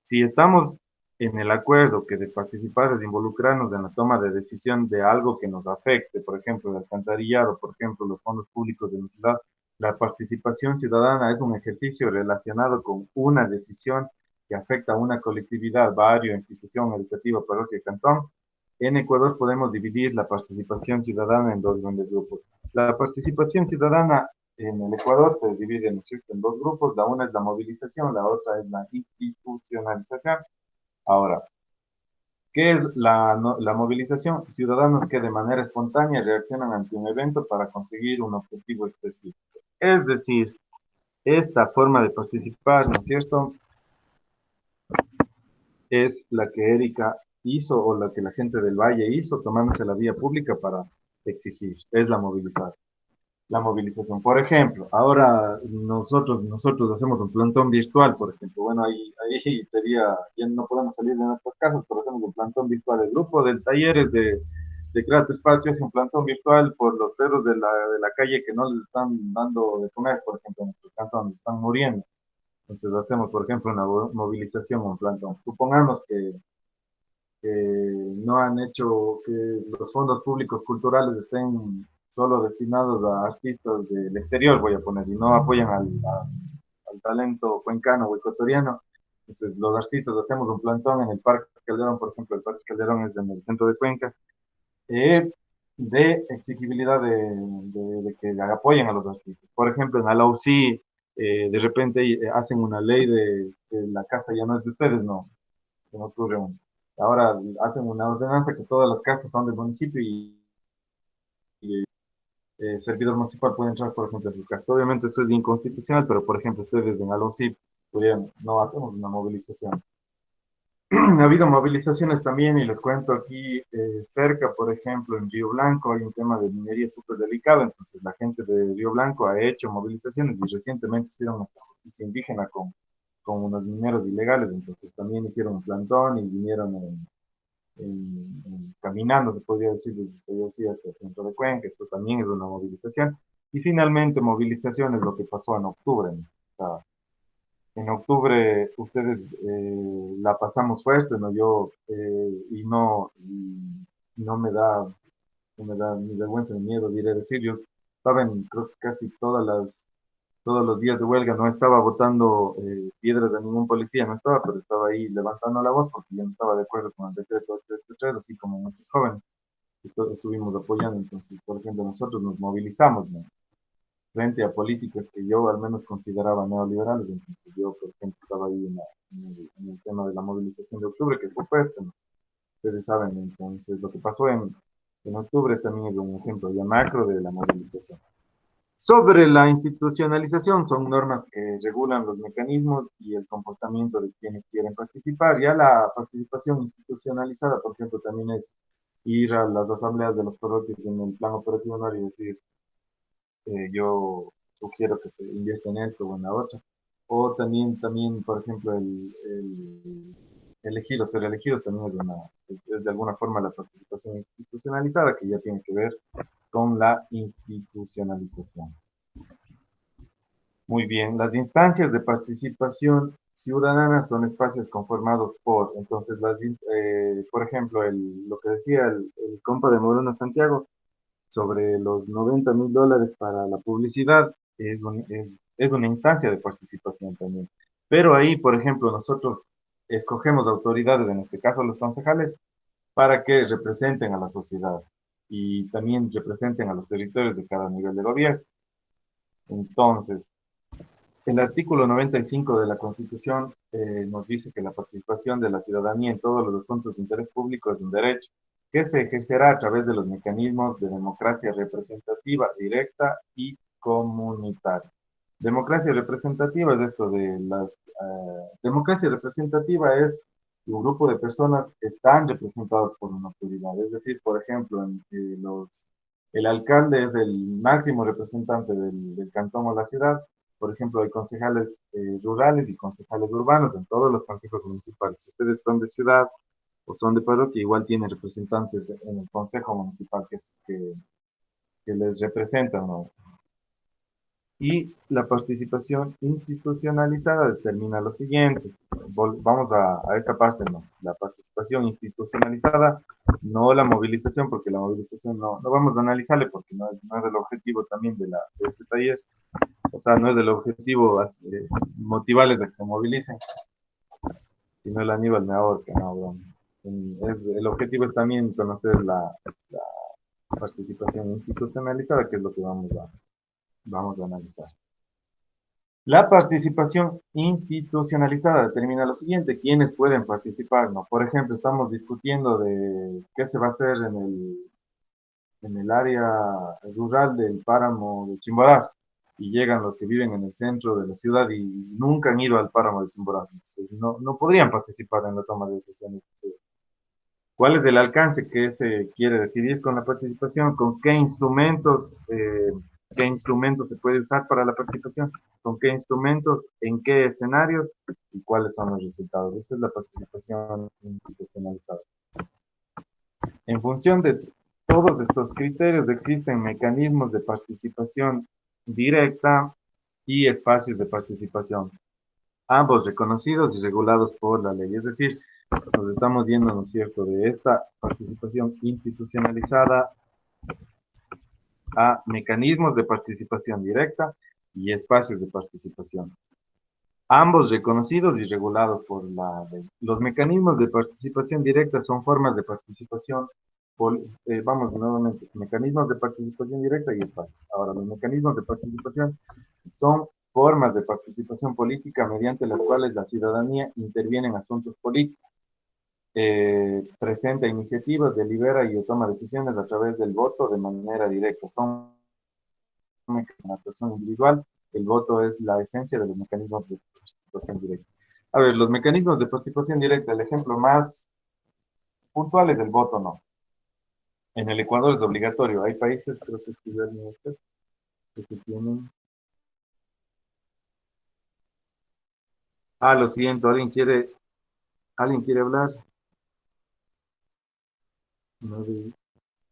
Si estamos en el acuerdo que de participar es involucrarnos en la toma de decisión de algo que nos afecte, por ejemplo, el alcantarillado, por ejemplo, los fondos públicos de la ciudad, la participación ciudadana es un ejercicio relacionado con una decisión que afecta a una colectividad, barrio, institución educativa, parroquia, cantón. En Ecuador podemos dividir la participación ciudadana en dos grandes grupos. La participación ciudadana en el Ecuador se divide, ¿no es cierto?, en dos grupos. La una es la movilización, la otra es la institucionalización. Ahora, ¿qué es la movilización? Ciudadanos que de manera espontánea reaccionan ante un evento para conseguir un objetivo específico. Es decir, esta forma de participar, ¿no es cierto?, es la que Erika hizo o la que la gente del Valle hizo, tomándose la vía pública para exigir, es la movilización. Por ejemplo, ahora nosotros hacemos un plantón virtual, por ejemplo. Bueno, ahí sería, ya no podemos salir de nuestras casas, pero hacemos un plantón virtual. El grupo del talleres de Create Espacio hace un plantón virtual por los perros de la calle que no les están dando de comer, por ejemplo, en nuestros cantones, están muriendo. Entonces hacemos, por ejemplo, una movilización, un plantón. Supongamos que no han hecho que los fondos públicos culturales estén solo destinados a artistas del exterior, voy a poner, y no apoyan al talento cuencano o ecuatoriano. Entonces, los artistas hacemos un plantón en el Parque Calderón, por ejemplo, el Parque Calderón es en el centro de Cuenca, de exigibilidad de que apoyen a los artistas. Por ejemplo, en Alausí, de repente hacen una ley de que la casa ya no es de ustedes, no, se me ocurre un. Ahora hacen una ordenanza que todas las casas son del municipio y servidor municipal puede entrar, por ejemplo, a su casa. Obviamente esto es inconstitucional, pero por ejemplo, ustedes en Alonsip pudieran, no hacemos una movilización. Ha habido movilizaciones también, y les cuento aquí cerca, por ejemplo, en Río Blanco hay un tema de minería súper delicado, entonces la gente de Río Blanco ha hecho movilizaciones y recientemente hicieron hasta justicia indígena con unos mineros ilegales, entonces también hicieron un plantón y vinieron caminando, se podría decir, desde hasta el centro de Cuenca. Esto también es una movilización. Y finalmente, movilización es lo que pasó en octubre, ¿no? O sea, en octubre ustedes la pasamos fuerte, ¿no? Yo, y no me da, no me da ni vergüenza ni miedo, diré decir, yo estaba en, creo que casi todos los días de huelga, no estaba botando piedras de ningún policía, no estaba, pero estaba ahí levantando la voz porque yo no estaba de acuerdo con el decreto 833, así como muchos jóvenes. Y todos estuvimos apoyando. Entonces, por ejemplo, nosotros nos movilizamos, ¿no?, frente a políticos que yo al menos consideraba neoliberales. Entonces, yo, por ejemplo, estaba ahí en el tema de la movilización de octubre, que fue fuerte, ¿no? Ustedes saben. Entonces, lo que pasó en octubre también es un ejemplo ya macro de la movilización. Sobre la institucionalización, son normas que regulan los mecanismos y el comportamiento de quienes quieren participar. Ya la participación institucionalizada, por ejemplo, también es ir a las asambleas de los parroquios en el plan operativo anual y decir, yo sugiero que se invierta en esto o en la otra. O también por ejemplo, elegir o ser elegidos también es de alguna forma la participación institucionalizada, que ya tiene que ver con la institucionalización. Muy bien, las instancias de participación ciudadana son espacios conformados por, entonces, por ejemplo, lo que decía el compa de Morona Santiago sobre los $90,000 para la publicidad, es una instancia de participación también. Pero ahí, por ejemplo, nosotros escogemos autoridades, en este caso los concejales, para que representen a la sociedad y también representen a los territorios de cada nivel de gobierno. Entonces, El artículo 95 de la Constitución nos dice que la participación de la ciudadanía en todos los asuntos de interés público es un derecho que se ejercerá a través de los mecanismos de democracia representativa, directa y comunitaria. Democracia representativa es esto de las... democracia representativa es un grupo de personas que están representados por una autoridad. Es decir, por ejemplo, el alcalde es el máximo representante del cantón o la ciudad. Por ejemplo, hay concejales rurales y concejales urbanos en todos los consejos municipales. Si ustedes son de ciudad o son de parroquia, igual tienen representantes en el consejo municipal que les representan, ¿no? Y la participación institucionalizada determina lo siguiente. Vamos a esta parte, ¿no? La participación institucionalizada, no la movilización, porque la movilización no vamos a analizarle porque no es el objetivo también de este taller. O sea, no es el objetivo motivarles a que se movilicen, sino el Aníbal me ahorca, ¿no? Bueno, el objetivo es también conocer la participación institucionalizada, que es lo que vamos a analizar. La participación institucionalizada determina lo siguiente: quiénes pueden participar, ¿no? Por ejemplo, estamos discutiendo de qué se va a hacer en el área rural del páramo de Chimborazo, y llegan los que viven en el centro de la ciudad y nunca han ido al páramo de Chimborazo. No podrían participar en la toma de decisiones. ¿Cuál es el alcance que se quiere decidir con la participación? ¿Con qué instrumentos se puede usar para la participación? ¿Con qué instrumentos? ¿En qué escenarios? ¿Y cuáles son los resultados? Esa es la participación institucionalizada. En función de todos estos criterios existen mecanismos de participación directa y espacios de participación, ambos reconocidos y regulados por la ley. Es decir, nos estamos viendo, ¿no es cierto?, de esta participación institucionalizada a mecanismos de participación directa y espacios de participación, ambos reconocidos y regulados por la ley. Los mecanismos de participación directa son formas de participación, vamos nuevamente, mecanismos de participación directa y espacios. Ahora, los mecanismos de participación son formas de participación política mediante las cuales la ciudadanía interviene en asuntos políticos. Presenta iniciativas, delibera y toma decisiones a través del voto de manera directa. Son una persona individual. El voto es la esencia de los mecanismos de participación directa. A ver, los mecanismos de participación directa, el ejemplo más puntual es el voto no. En el Ecuador es obligatorio. Hay países, creo que que tienen... lo siento, ¿alguien quiere hablar?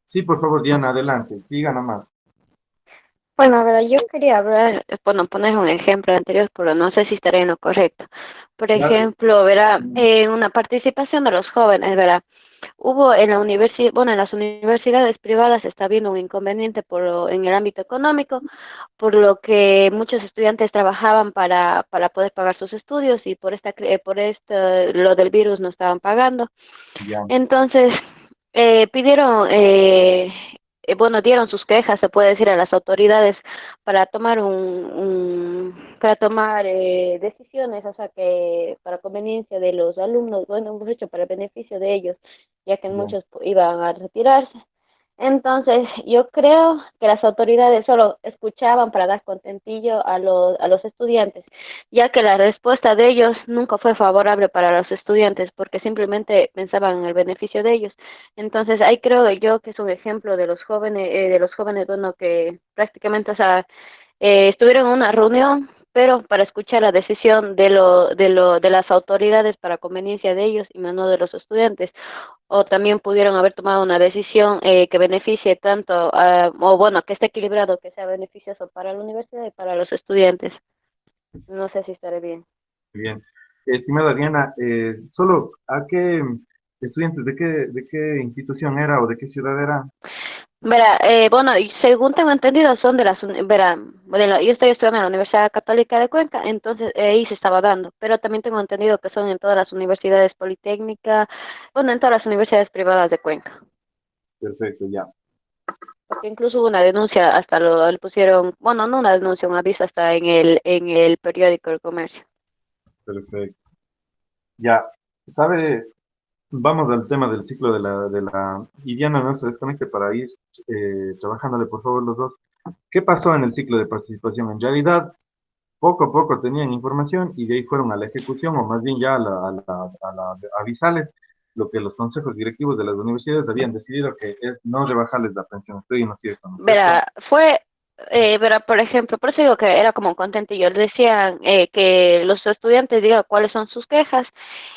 Sí, por favor, Diana, adelante, siga nomás. Bueno, a ver, yo quería hablar, bueno, poner un ejemplo anterior, pero no sé si estaré en lo correcto. Por ejemplo, verá, una participación de los jóvenes, verá, hubo en la universidad, bueno, en las universidades privadas está habiendo un inconveniente en el ámbito económico, por lo que muchos estudiantes trabajaban para poder pagar sus estudios y lo del virus no estaban pagando. Ya. Entonces, pidieron, bueno, dieron sus quejas, se puede decir, a las autoridades para tomar decisiones, o sea, que para conveniencia de los alumnos, bueno, hemos hecho para el beneficio de ellos, ya que muchos iban a retirarse. Entonces, yo creo que las autoridades solo escuchaban para dar contentillo a los estudiantes, ya que la respuesta de ellos nunca fue favorable para los estudiantes, porque simplemente pensaban en el beneficio de ellos. Entonces, ahí creo yo que es un ejemplo de los jóvenes, bueno, que prácticamente, o sea, estuvieron en una reunión, pero para escuchar la decisión de las autoridades para conveniencia de ellos y no de los estudiantes. O también pudieron haber tomado una decisión que beneficie tanto, o bueno, que esté equilibrado, que sea beneficioso para la universidad y para los estudiantes. No sé si estaré bien. Bien. Estimada Diana, solo, ¿a qué estudiantes, de qué institución era o de qué ciudad era? Verá, bueno, y según tengo entendido son bueno, yo estoy estudiando en la Universidad Católica de Cuenca, entonces ahí se estaba dando, pero también tengo entendido que son en todas las universidades politécnicas, bueno, en todas las universidades privadas de Cuenca. Perfecto, ya. porque incluso hubo una denuncia, hasta le pusieron, bueno, no una denuncia, un aviso hasta en el periódico El Comercio. Perfecto. Ya, ¿sabe? Vamos al tema del ciclo de la. Y Diana, no se desconecte para ir trabajándole, por favor, los dos. ¿Qué pasó en el ciclo de participación? En realidad, poco a poco tenían información y de ahí fueron a la ejecución, o más bien ya a avisarles lo que los consejos directivos de las universidades habían decidido, que es no rebajarles la pensión. Estoy en lo cierto, ¿no es cierto? Verá, por ejemplo, por eso digo que era como un contentillo. Decían que los estudiantes digan cuáles son sus quejas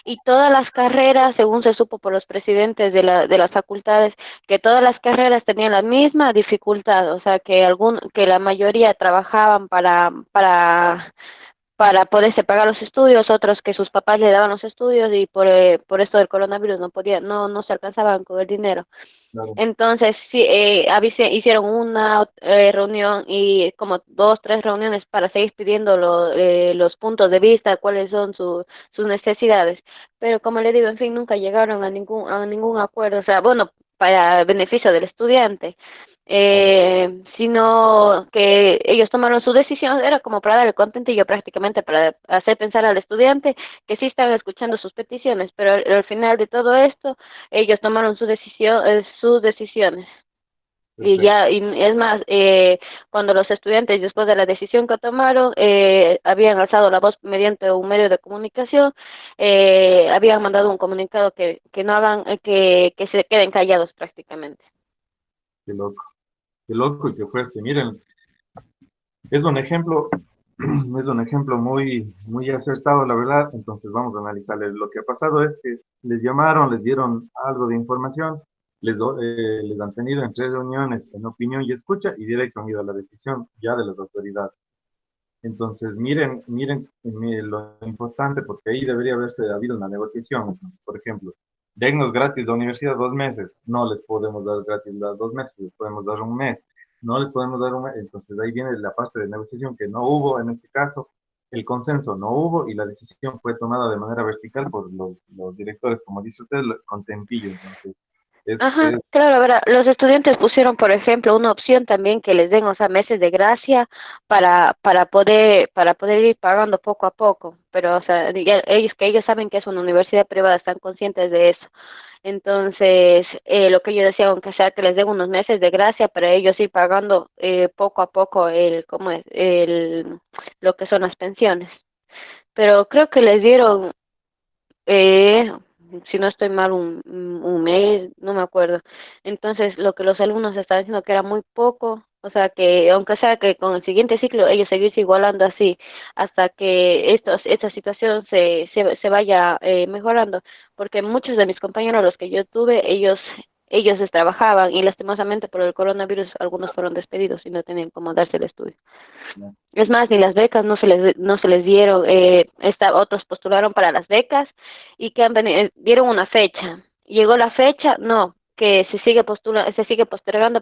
y todas las carreras, según se supo por los presidentes de las facultades, que todas las carreras tenían la misma dificultad, o sea, que la mayoría trabajaban para poderse pagar los estudios, otros que sus papás le daban los estudios y por esto del coronavirus no se alcanzaban con el dinero. Claro. Entonces, sí, hicieron una reunión y como dos, tres reuniones para seguir pidiendo los puntos de vista, cuáles son sus necesidades. Pero como le digo, en fin, nunca llegaron a ningún acuerdo, o sea, bueno, para beneficio del estudiante. Sino que ellos tomaron su decisión, era como para dar el contentillo prácticamente, para hacer pensar al estudiante que sí estaban escuchando sus peticiones, pero al final de todo esto, ellos tomaron sus decisiones. Y Perfecto. ya, y es más, cuando los estudiantes, después de la decisión que tomaron, habían alzado la voz mediante un medio de comunicación, habían mandado un comunicado que no hagan, que se queden callados prácticamente. Qué loco y qué fuerte. Miren, es un ejemplo, es un ejemplo muy, muy acertado, la verdad. Entonces vamos a analizarles. Lo que ha pasado es que les llamaron, les dieron algo de información, les han tenido en 3 reuniones en opinión y escucha y directo han ido a la decisión ya de las autoridades. Entonces, miren lo importante, porque ahí debería haberse habido una negociación. Entonces, por ejemplo, dennos gratis la universidad 2 meses, no les podemos dar gratis las 2 meses, les podemos dar un mes, no les podemos dar un mes. Entonces, ahí viene la parte de negociación que no hubo en este caso, el consenso no hubo y la decisión fue tomada de manera vertical por los directores, como dice usted, con tempillo. Entonces, Ajá, es claro, verá, los estudiantes pusieron, por ejemplo, una opción también que les den, o sea, meses de gracia para poder ir pagando poco a poco, pero, o sea, que ellos saben que es una universidad privada, están conscientes de eso. Entonces, lo que yo decía, aunque sea que les den unos meses de gracia para ellos ir pagando poco a poco ¿cómo es? Lo que son las pensiones. Pero creo que les dieron eh, si no estoy mal, un mes, no me acuerdo. Entonces, lo que los alumnos estaban diciendo que era muy poco, o sea que, aunque sea que con el siguiente ciclo ellos seguirse igualando así, hasta que esta situación se vaya mejorando, porque muchos de mis compañeros, los que yo tuve, ellos trabajaban y lastimosamente por el coronavirus algunos fueron despedidos y no tenían cómo darse el estudio. Es más, ni las becas no se les dieron, otros postularon para las becas y dieron una fecha. Llegó la fecha, no, que se sigue postergando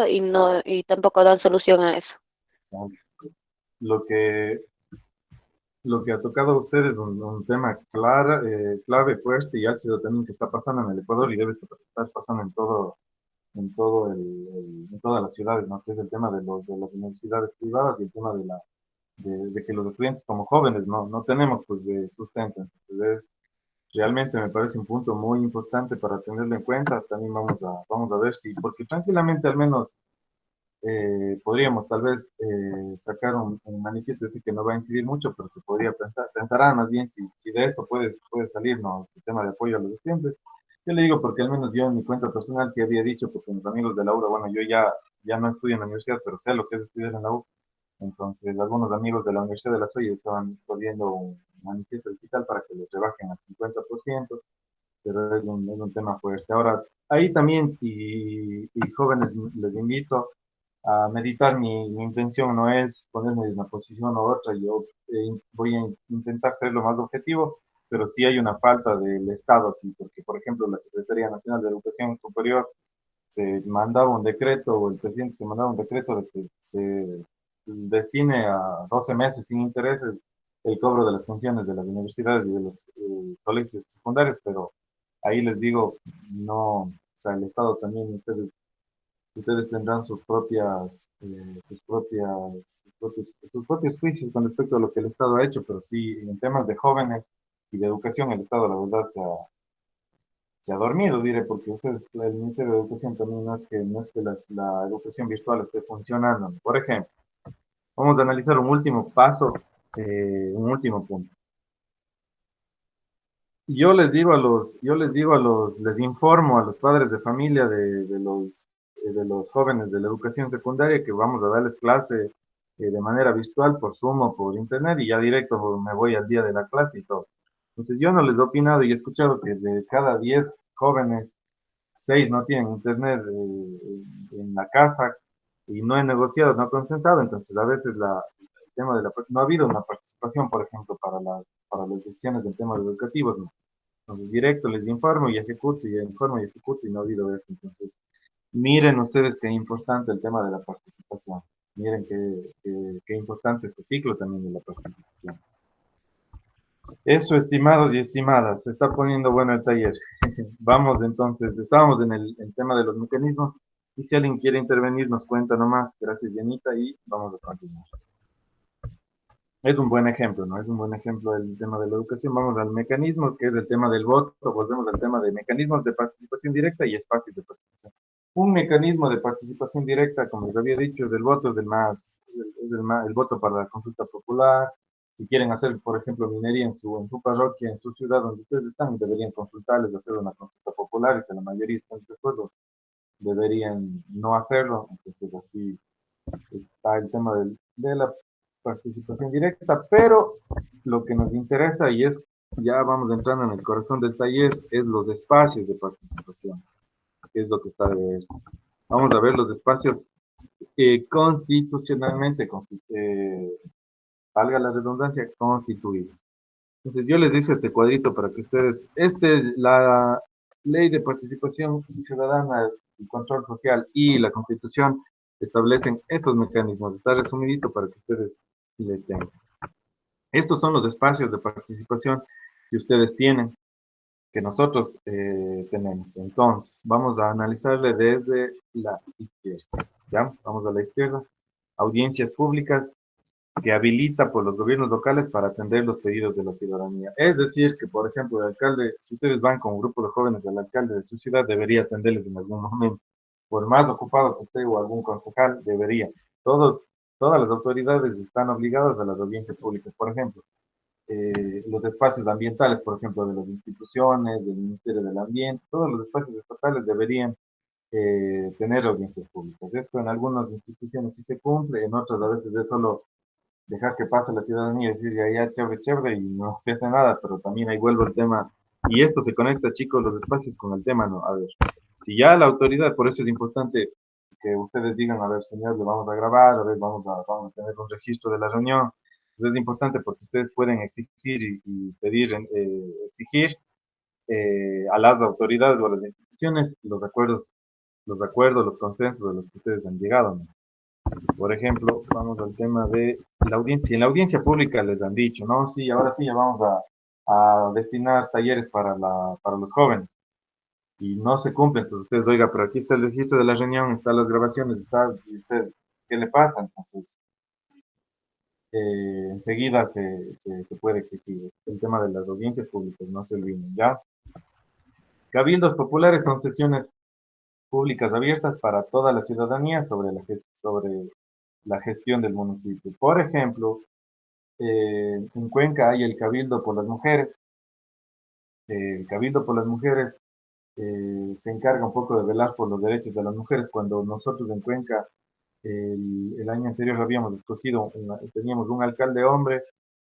y tampoco dan solución a eso. lo que Lo que ha tocado a ustedes es un tema clave, fuerte y álgido también que está pasando en el Ecuador y debe estar pasando en todas las ciudades, ¿no? Que es el tema de las universidades privadas y el tema de que los estudiantes como jóvenes no tenemos pues de sustento. Entonces, realmente me parece un punto muy importante para tenerlo en cuenta. También vamos a ver si, porque tranquilamente al menos podríamos tal vez sacar un manifiesto, decir que no va a incidir mucho, pero se podría pensará más bien si de esto puede salir, ¿no? El tema de apoyo a los estudiantes. Yo le digo porque al menos yo en mi cuenta personal sí había dicho, porque mis amigos de la URA, bueno, yo ya no estudio en la universidad, pero sé lo que es estudiar en la U. Entonces, algunos amigos de la Universidad de la Soya estaban poniendo un manifiesto digital para que los rebajen al 50%, pero es un tema fuerte. Ahora, ahí también, y jóvenes, les invito a meditar. Mi intención no es ponerme en una posición u otra, yo voy a intentar ser lo más objetivo, pero sí hay una falta del Estado aquí, porque por ejemplo la Secretaría Nacional de Educación Superior se mandaba un decreto, o el presidente se mandaba un decreto de que se destine a 12 meses sin intereses el cobro de las pensiones de las universidades y de los colegios secundarios, pero ahí les digo, no, o sea, el Estado también, ustedes Ustedes tendrán sus propios juicios con respecto a lo que el Estado ha hecho, pero sí, en temas de jóvenes y de educación, el Estado, la verdad, se ha dormido, diré, porque ustedes, el Ministerio de Educación también no es que la educación virtual esté funcionando. Por ejemplo, vamos a analizar un último paso, un último punto. Les informo a los padres de familia de los jóvenes de la educación secundaria que vamos a darles clase de manera virtual por Zoom o por internet y ya directo me voy al día de la clase y todo. Entonces yo no les he opinado y he escuchado que de cada 10 jóvenes, 6 no tienen internet en la casa y no he negociado, no he consensado, entonces a veces el tema no ha habido una participación, por ejemplo, para las decisiones en temas educativos, ¿no? Entonces, directo les informo y ejecuto y no ha habido eso. Entonces, miren ustedes qué importante el tema de la participación. Miren qué importante este ciclo también de la participación. Eso, estimados y estimadas, se está poniendo bueno el taller. Vamos entonces, estábamos en el tema de los mecanismos y si alguien quiere intervenir nos cuenta nomás. Gracias, Janita, y vamos a continuar. Es un buen ejemplo, ¿no? Es un buen ejemplo el tema de la educación. Vamos al mecanismo, que es el tema del voto. Volvemos al tema de mecanismos de participación directa y espacios de participación. Un mecanismo de participación directa, como les había dicho, es el voto, el voto para la consulta popular. Si quieren hacer, por ejemplo, minería en su parroquia, en su ciudad donde ustedes están, deberían consultarles, hacer una consulta popular, y si la mayoría están de acuerdo, deberían no hacerlo. Entonces, así está el tema de la participación directa, pero lo que nos interesa, y ya vamos entrando en el corazón del taller, es los espacios de participación, que es lo que está de esto. Vamos a ver los espacios constitucionalmente, valga la redundancia, constituidos. Entonces yo les hice este cuadrito para que ustedes, la ley de participación ciudadana y control social y la Constitución establecen estos mecanismos. Está resumidito para que ustedes le tengan. Estos son los espacios de participación que ustedes tienen, que nosotros tenemos. Entonces, vamos a analizarle desde la izquierda. ¿Ya? Vamos a la izquierda. Audiencias públicas que habilita por los gobiernos locales para atender los pedidos de la ciudadanía. Es decir, que por ejemplo, el alcalde, si ustedes van con un grupo de jóvenes del alcalde de su ciudad, debería atenderles en algún momento. Por más ocupado que esté o algún concejal, debería. Todas las autoridades están obligadas a las audiencias públicas. Por ejemplo, los espacios ambientales, por ejemplo, de las instituciones, del Ministerio del Ambiente, todos los espacios estatales deberían tener audiencias públicas. Esto en algunas instituciones sí se cumple, en otras a veces es solo dejar que pase la ciudadanía y decir, ya, chévere, chévere, y no se hace nada, pero también ahí vuelvo el tema, y esto se conecta, chicos, los espacios con el tema, ¿no? A ver, si ya la autoridad, por eso es importante que ustedes digan, a ver, señor, le vamos a grabar, a ver, vamos a tener un registro de la reunión. Entonces es importante porque ustedes pueden exigir y pedir, exigir a las autoridades o a las instituciones los consensos de los que ustedes han llegado, ¿no? Por ejemplo, vamos al tema de la audiencia. En la audiencia pública les han dicho, no, sí, ahora sí ya vamos a destinar talleres para los jóvenes. Y no se cumple, entonces ustedes, oiga, pero aquí está el registro de la reunión, están las grabaciones, y usted, ¿qué le pasa? Entonces, enseguida se puede exigir. El tema de las audiencias públicas, no se olviden, ¿ya? Cabildos populares son sesiones públicas abiertas para toda la ciudadanía sobre la gestión del municipio. Por ejemplo, en Cuenca hay el Cabildo por las Mujeres. El Cabildo por las Mujeres se encarga un poco de velar por los derechos de las mujeres. Cuando nosotros en Cuenca el año anterior habíamos escogido, teníamos un alcalde hombre,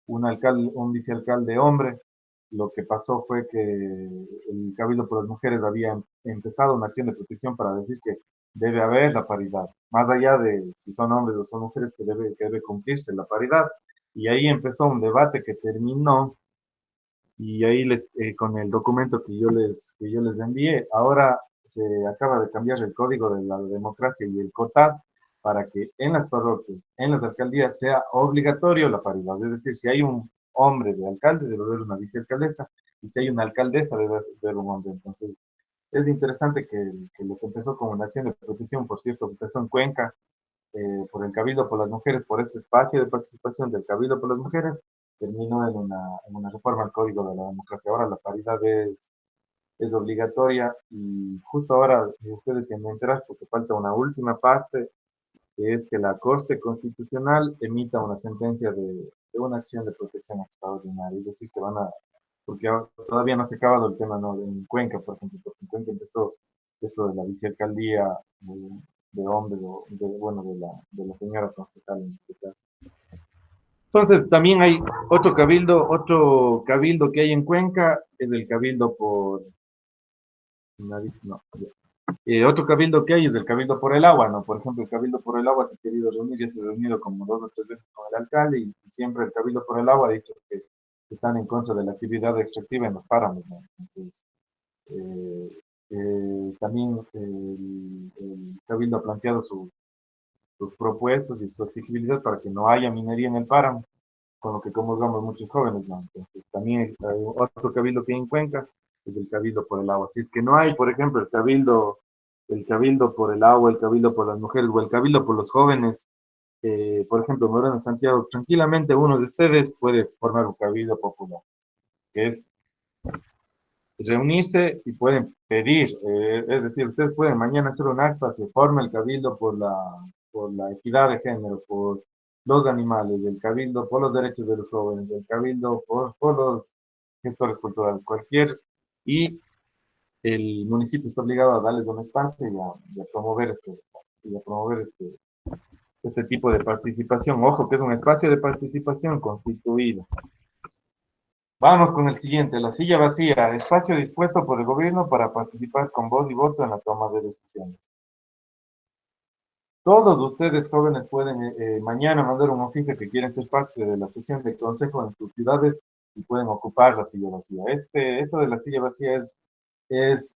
un vicealcalde hombre. Lo que pasó fue que el Cabildo por las Mujeres había empezado una acción de protección para decir que debe haber la paridad, más allá de si son hombres o son mujeres, que debe cumplirse la paridad. Y ahí empezó un debate que terminó, y ahí con el documento que yo les envié, ahora se acaba de cambiar el código de la democracia y el COTAD para que en las parroquias, en las alcaldías, sea obligatorio la paridad. Es decir, si hay un hombre de alcalde, debe haber una vicealcaldesa, y si hay una alcaldesa, debe haber un hombre. Entonces, es interesante que lo que empezó como una acción de protección, por cierto, empezó en Cuenca, por el Cabildo por las Mujeres, por este espacio de participación del Cabildo por las Mujeres, terminó en una reforma al Código de la Democracia. Ahora la paridad es obligatoria y justo ahora ustedes se me enteran porque falta una última parte, que es que la Corte Constitucional emita una sentencia de una acción de protección extraordinaria, es decir, que van a, porque todavía no se ha acabado el tema, ¿no? En Cuenca, por ejemplo, porque en Cuenca empezó esto de la vicealcaldía de hombres, bueno, de la señora concejal en este caso. Entonces, también hay otro cabildo que hay en Cuenca, es el cabildo por, no, ya. Otro cabildo que hay es el cabildo por el agua, ¿no? Por ejemplo, el cabildo por el agua se ha querido reunir, ya se ha reunido como 2 o 3 veces con el alcalde y siempre el cabildo por el agua ha dicho que están en contra de la actividad extractiva en los páramos, ¿no? Entonces, eh, también el cabildo ha planteado sus propuestas y su exigibilidad para que no haya minería en el páramo, con lo que comulgamos muchos jóvenes, ¿no? Entonces, también hay otro cabildo que hay en Cuenca, es el cabildo por el agua. Si es que no hay, por ejemplo, el cabildo por el agua, el cabildo por las mujeres o el cabildo por los jóvenes, por ejemplo, Moreno Santiago, tranquilamente uno de ustedes puede formar un cabildo popular, que es reunirse y pueden pedir, es decir, ustedes pueden mañana hacer un acta, se forma el cabildo por la equidad de género, por los animales, el cabildo por los derechos de los jóvenes, el cabildo por los gestores culturales, cualquier, y el municipio está obligado a darles un espacio y a promover y a promover este tipo de participación. Ojo, que es un espacio de participación constituido. Vamos con el siguiente, la silla vacía, espacio dispuesto por el gobierno para participar con voz y voto en la toma de decisiones. Todos ustedes jóvenes pueden mañana mandar un oficio que quieren ser parte de la sesión de consejo en sus ciudades y pueden ocupar la silla vacía. Esto de la silla vacía es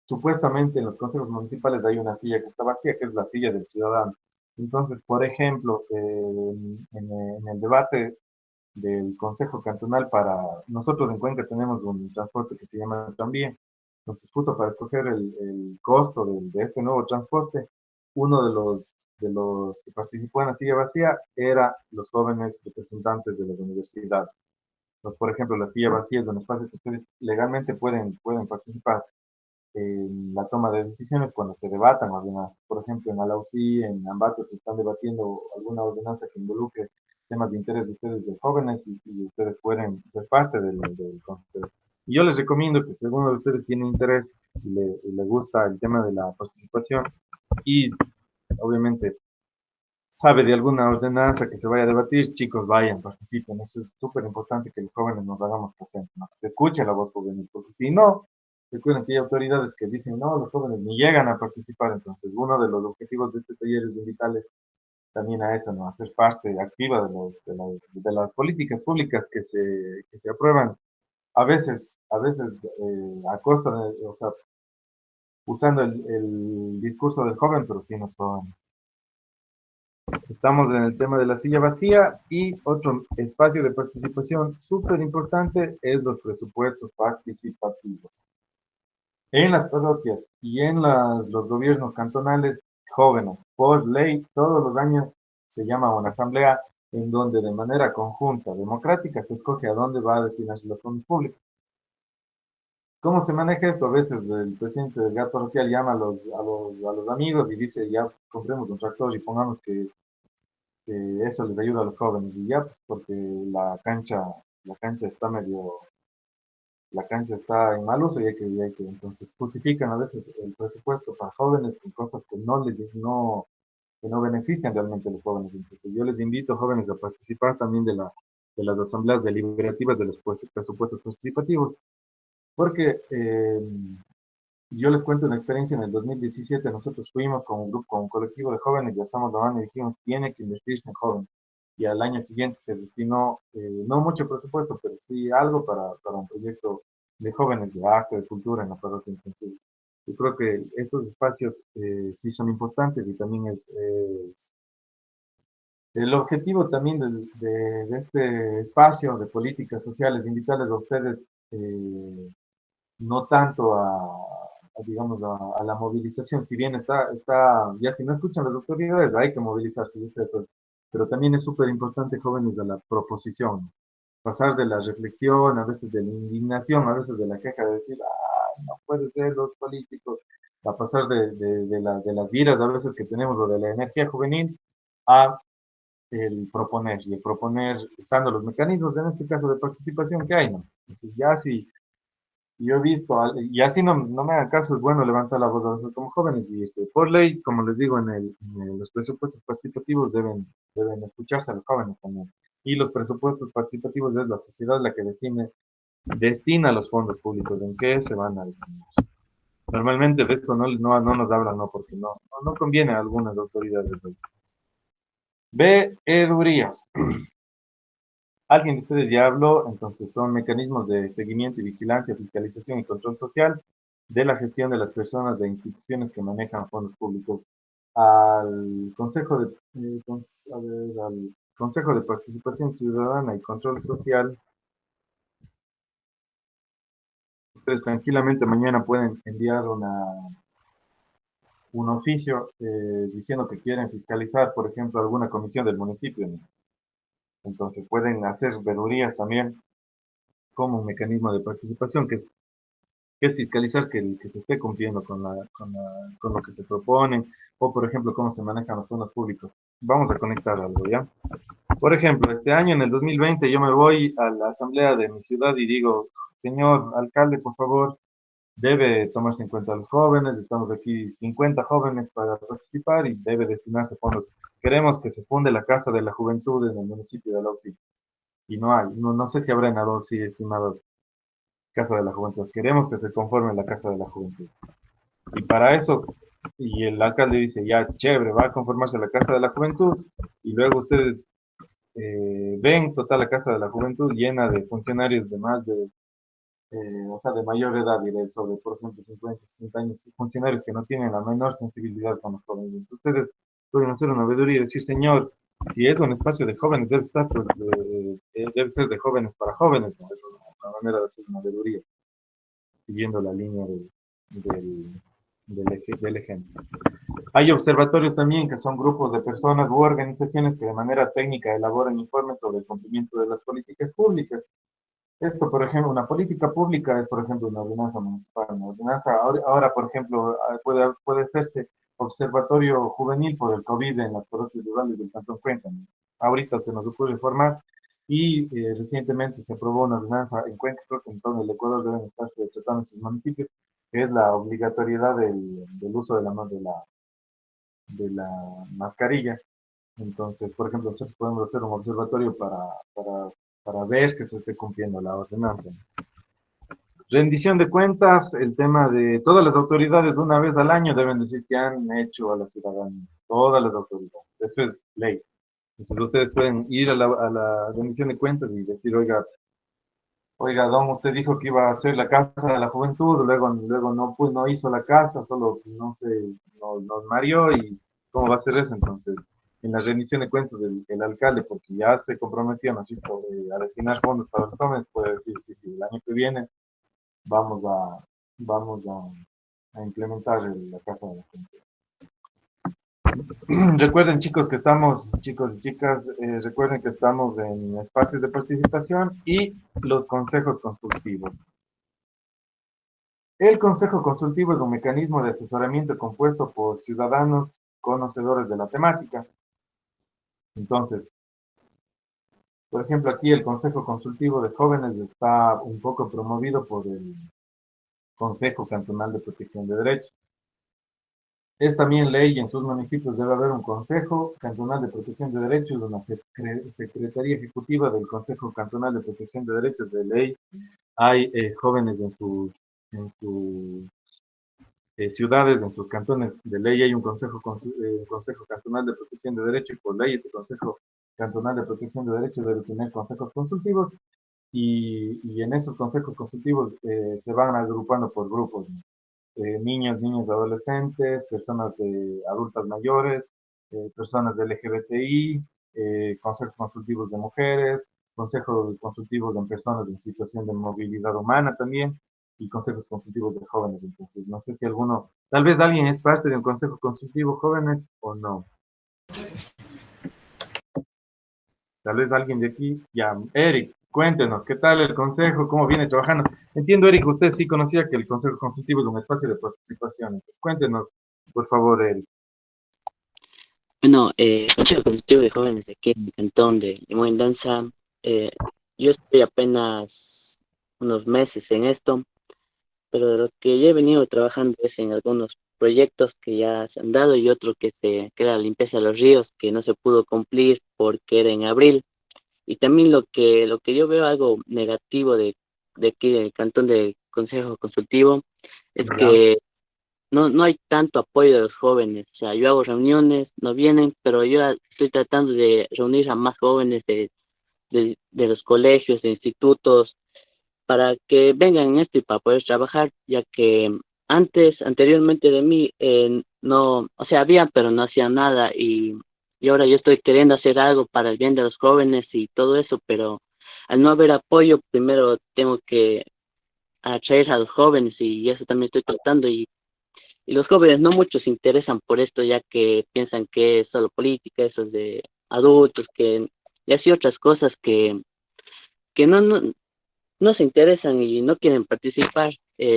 supuestamente en los consejos municipales hay una silla que está vacía, que es la silla del ciudadano. Entonces, por ejemplo, en el debate del Consejo Cantonal nosotros en Cuenca tenemos un transporte que se llama tranvía. Entonces, justo para escoger el costo de este nuevo transporte, uno de los que participó en la silla vacía era los jóvenes representantes de las universidades. Entonces, por ejemplo, la silla vacía es un espacio que ustedes legalmente pueden participar en la toma de decisiones cuando se debatan ordenanzas. Por ejemplo, en Alausí, en Ambato se están debatiendo alguna ordenanza que involucre temas de interés de ustedes de jóvenes y ustedes pueden ser parte del consejo. Y yo les recomiendo que si alguno de ustedes tiene interés y le gusta el tema de la participación y obviamente sabe de alguna ordenanza que se vaya a debatir, chicos, vayan, participen. Eso es súper importante que los jóvenes nos hagamos presentes, ¿no? Que se escuche la voz juvenil, porque si no, recuerden que hay autoridades que dicen, no, los jóvenes ni llegan a participar. Entonces, uno de los objetivos de este taller es invitarles también a eso, ¿no? A ser parte activa de las políticas públicas que se aprueban, a veces a costa de, o sea, usando el discurso del joven, pero sin los jóvenes. Estamos en el tema de la silla vacía y otro espacio de participación súper importante es los presupuestos participativos. En las parroquias y en los gobiernos cantonales, jóvenes, por ley, todos los años se llama una asamblea en donde de manera conjunta, democrática, se escoge a dónde va a destinarse los fondos públicos. ¿Cómo se maneja esto? A veces el presidente del GAT parroquial llama a los amigos y dice, ya compremos un tractor y pongamos que eso les ayuda a los jóvenes. Y ya, pues, porque la cancha está la cancha está en mal uso y hay que entonces justifican a veces el presupuesto para jóvenes con cosas que no benefician realmente a los jóvenes. Entonces yo les invito, jóvenes, a participar también de las asambleas deliberativas de los presupuestos participativos, porque yo les cuento una experiencia en el 2017, nosotros fuimos con un grupo, con un colectivo de jóvenes, ya estamos hablando y dijimos, tiene que invertirse en jóvenes. Y al año siguiente se destinó, no mucho presupuesto, pero sí algo para un proyecto de jóvenes de arte, de cultura en la parroquia. Entonces, yo creo que estos espacios sí son importantes y también es el objetivo también de este espacio de políticas sociales, de invitarles a ustedes no tanto digamos, a la movilización. Si bien ya si no escuchan las autoridades, hay que movilizarse, ¿viste? Pero también es súper importante, jóvenes, a la proposición. Pasar de la reflexión, a veces de la indignación, a veces de la queja, de decir, no puede ser los políticos, a pasar de las vidas a veces que tenemos, o de la energía juvenil, a y el proponer usando los mecanismos, en este caso de participación que hay, ¿no? Entonces, ya si yo he visto, y así no me hagan caso, es bueno levantar la voz a veces como jóvenes, y por ley, como les digo, los presupuestos participativos deben escucharse a los jóvenes también. Y los presupuestos participativos es la sociedad la que destina los fondos públicos, en qué se van a destinar. Normalmente de eso no nos hablan, no, porque no conviene a algunas autoridades. Veedurías. Alguien de ustedes ya habló, entonces son mecanismos de seguimiento y vigilancia, fiscalización y control social de la gestión de las personas de instituciones que manejan fondos públicos. Al Consejo al Consejo de Participación Ciudadana y Control Social, ustedes tranquilamente mañana pueden enviar un oficio diciendo que quieren fiscalizar, por ejemplo, alguna comisión del municipio, ¿no? Entonces pueden hacer vedurías también como un mecanismo de participación, que es fiscalizar que se esté cumpliendo con lo que se propone, o por ejemplo, cómo se manejan los fondos públicos. Vamos a conectar algo, ¿ya? Por ejemplo, este año, en el 2020, yo me voy a la asamblea de mi ciudad y digo, señor alcalde, por favor, debe tomarse en cuenta a los jóvenes, estamos aquí 50 jóvenes para participar y debe destinarse fondos. Queremos que se funde la Casa de la Juventud en el municipio de Alausi. Y no hay, no sé si habrá en Alausi, estimado, Casa de la Juventud. Queremos que se conforme la Casa de la Juventud. Y para eso, y el alcalde dice, ya, chévere, va a conformarse la Casa de la Juventud, y luego ustedes ven total la Casa de la Juventud llena de funcionarios de más o sea, de mayor edad, diré, sobre, por ejemplo, 50, 60 años, funcionarios que no tienen la menor sensibilidad con los jóvenes. Entonces, ustedes pueden hacer una veeduría y decir, señor, si es un espacio de jóvenes, debe estar, pues, debe ser de jóvenes para jóvenes, ¿no? Es una manera de hacer una veeduría, siguiendo la línea del ejemplo. Hay observatorios también, que son grupos de personas u organizaciones que de manera técnica elaboran informes sobre el cumplimiento de las políticas públicas. Esto, por ejemplo, una política pública es, por ejemplo, una ordenanza municipal. Una ordenanza, ahora, por ejemplo, puede hacerse observatorio juvenil por el COVID en las parroquias rurales del Cantón Cuenca, ¿no? Ahorita se nos ocurre formar, y recientemente se aprobó una ordenanza en Cuenca, creo que en todo el Ecuador deben estarse tratando en sus municipios, que es la obligatoriedad del uso de la mascarilla. Entonces, por ejemplo, nosotros podemos hacer un observatorio para ver que se esté cumpliendo la ordenanza. Rendición de cuentas, el tema de todas las autoridades una vez al año deben decir que han hecho a la ciudadanía, todas las autoridades. Esto es ley. Entonces ustedes pueden ir a la rendición de cuentas y decir, oiga, don, usted dijo que iba a hacer la casa de la juventud, luego no, pues, no hizo la casa, solo, no sé, nos mareó, y cómo va a ser eso. Entonces, en la rendición de cuentas del alcalde, porque ya se comprometió, ¿no?, a destinar fondos para los jóvenes, puede decir, sí, el año que viene vamos a implementar la casa de la juventud. Recuerden, chicos y chicas, recuerden que estamos en espacios de participación y los consejos consultivos. El consejo consultivo es un mecanismo de asesoramiento compuesto por ciudadanos conocedores de la temática. Entonces, por ejemplo, aquí el consejo consultivo de jóvenes está un poco promovido por el Consejo Cantonal de Protección de Derechos. Es también ley, y en sus municipios debe haber un Consejo Cantonal de Protección de Derechos, una Secretaría Ejecutiva del Consejo Cantonal de Protección de Derechos de ley. Hay jóvenes en sus ciudades, en sus cantones. De ley hay un Consejo Cantonal de Protección de Derechos, y por ley este Consejo Cantonal de Protección de Derechos debe tener consejos consultivos, y en esos consejos consultivos se van agrupando por grupos, ¿no? Niños, adolescentes, personas adultas mayores, personas de LGBTI, consejos consultivos de mujeres, consejos consultivos de personas en situación de movilidad humana también, y consejos consultivos de jóvenes. Entonces, no sé si alguno, tal vez alguien es parte de un consejo consultivo jóvenes o no. Tal vez alguien de aquí, ya, Eric, cuéntenos, ¿qué tal el consejo? ¿Cómo viene trabajando? Entiendo, Eric, usted sí conocía que el consejo consultivo es un espacio de participación. Entonces, cuéntenos, por favor, Eric. Bueno, Consejo Consultivo de Jóvenes de aquí en el cantón de Mudanza. Yo estoy apenas unos meses en esto, pero de lo que yo he venido trabajando es en algunos proyectos que ya se han dado y otro que era la limpieza de los ríos, que no se pudo cumplir porque era en abril. Y también lo que yo veo algo negativo de aquí del cantón de Consejo Consultivo es Ya, que no hay tanto apoyo de los jóvenes. O sea, yo hago reuniones, no vienen, pero yo estoy tratando de reunir a más jóvenes de los colegios, de institutos, para que vengan en esto y para poder trabajar, ya que anteriormente de mí, no, o sea, había, pero no hacían nada y ahora yo estoy queriendo hacer algo para el bien de los jóvenes y todo eso, pero al no haber apoyo, primero tengo que atraer a los jóvenes y eso también estoy tratando y los jóvenes no muchos se interesan por esto, ya que piensan que es solo política, eso es de adultos, y así otras cosas que no se interesan y no quieren participar,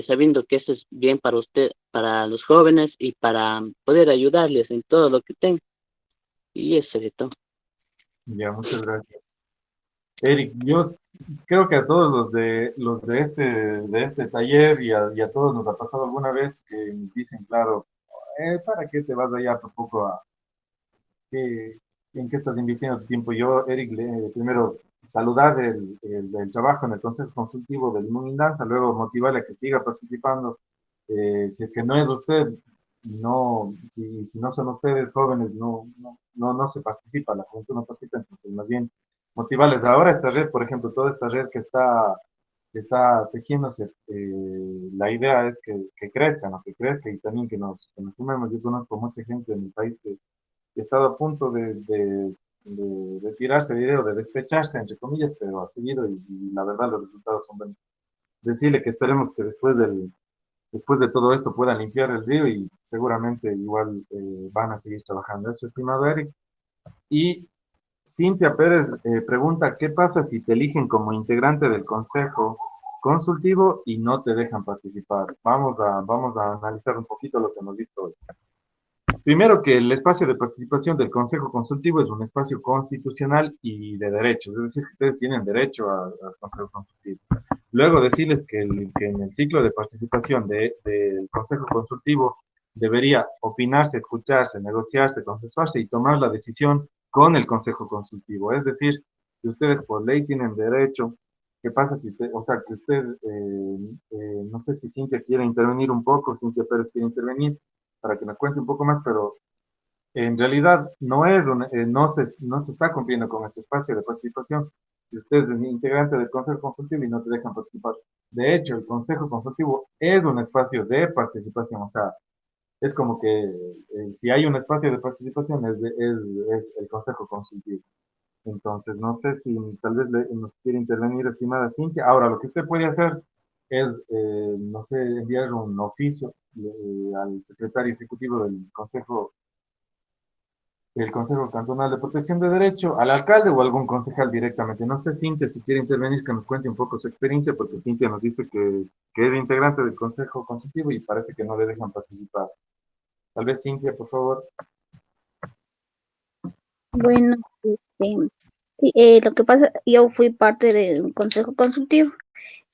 sabiendo que eso es bien para usted, para los jóvenes y para poder ayudarles en todo lo que tengan. Y eso es todo. ya, muchas gracias. Eric, yo creo que a todos los de este taller y a todos nos ha pasado alguna vez que nos dicen, claro, ¿para qué te vas allá por poco a qué, en qué estás invirtiendo tu tiempo? Yo, Eric, primero saludar el trabajo en el Consejo Consultivo del Limón Danza, luego motivarle a que siga participando. Si es que no es usted, no, si no son ustedes jóvenes, no se participa, la juventud no participa, entonces más bien motivarles. Ahora esta red, por ejemplo, toda esta red que está tejiéndose, la idea es que crezca, ¿no? Que crezca y también que nos sumemos. Yo conozco mucha gente en el país que ha estado a punto de retirarse de video, de despecharse, entre comillas, pero ha seguido y la verdad los resultados son buenos. Decirle que esperemos que después de todo esto puedan limpiar el río y seguramente igual van a seguir trabajando. Eso, estimado Eric. Y Cintia Pérez pregunta, ¿qué pasa si te eligen como integrante del consejo consultivo y no te dejan participar? Vamos a analizar un poquito lo que hemos visto hoy. Primero que el espacio de participación del Consejo Consultivo es un espacio constitucional y de derechos, es decir, que ustedes tienen derecho al Consejo Consultivo. Luego decirles que en el ciclo de participación del Consejo Consultivo debería opinarse, escucharse, negociarse, consensuarse y tomar la decisión con el Consejo Consultivo. Es decir, que ustedes por ley tienen derecho. ¿Qué pasa si o sea, que usted, no sé si Cintia quiere intervenir un poco, Cintia Pérez quiere intervenir, para que me cuente un poco más, pero en realidad no se está cumpliendo con ese espacio de participación. Si usted es integrante del Consejo Consultivo y no te dejan participar. De hecho, el Consejo Consultivo es un espacio de participación, o sea, es como que si hay un espacio de participación es el Consejo Consultivo. Entonces, no sé si tal vez nos quiere intervenir, estimada Cintia. Ahora, lo que usted puede hacer es, no sé, enviar un oficio al secretario ejecutivo del Consejo Cantonal de Protección de Derecho, al alcalde o algún concejal directamente. No sé, Cintia, si quiere intervenir, que nos cuente un poco su experiencia, porque Cintia nos dice que es integrante del Consejo Consultivo y parece que no le dejan participar. Tal vez, Cintia, por favor. Bueno, sí, lo que pasa, yo fui parte del consejo consultivo.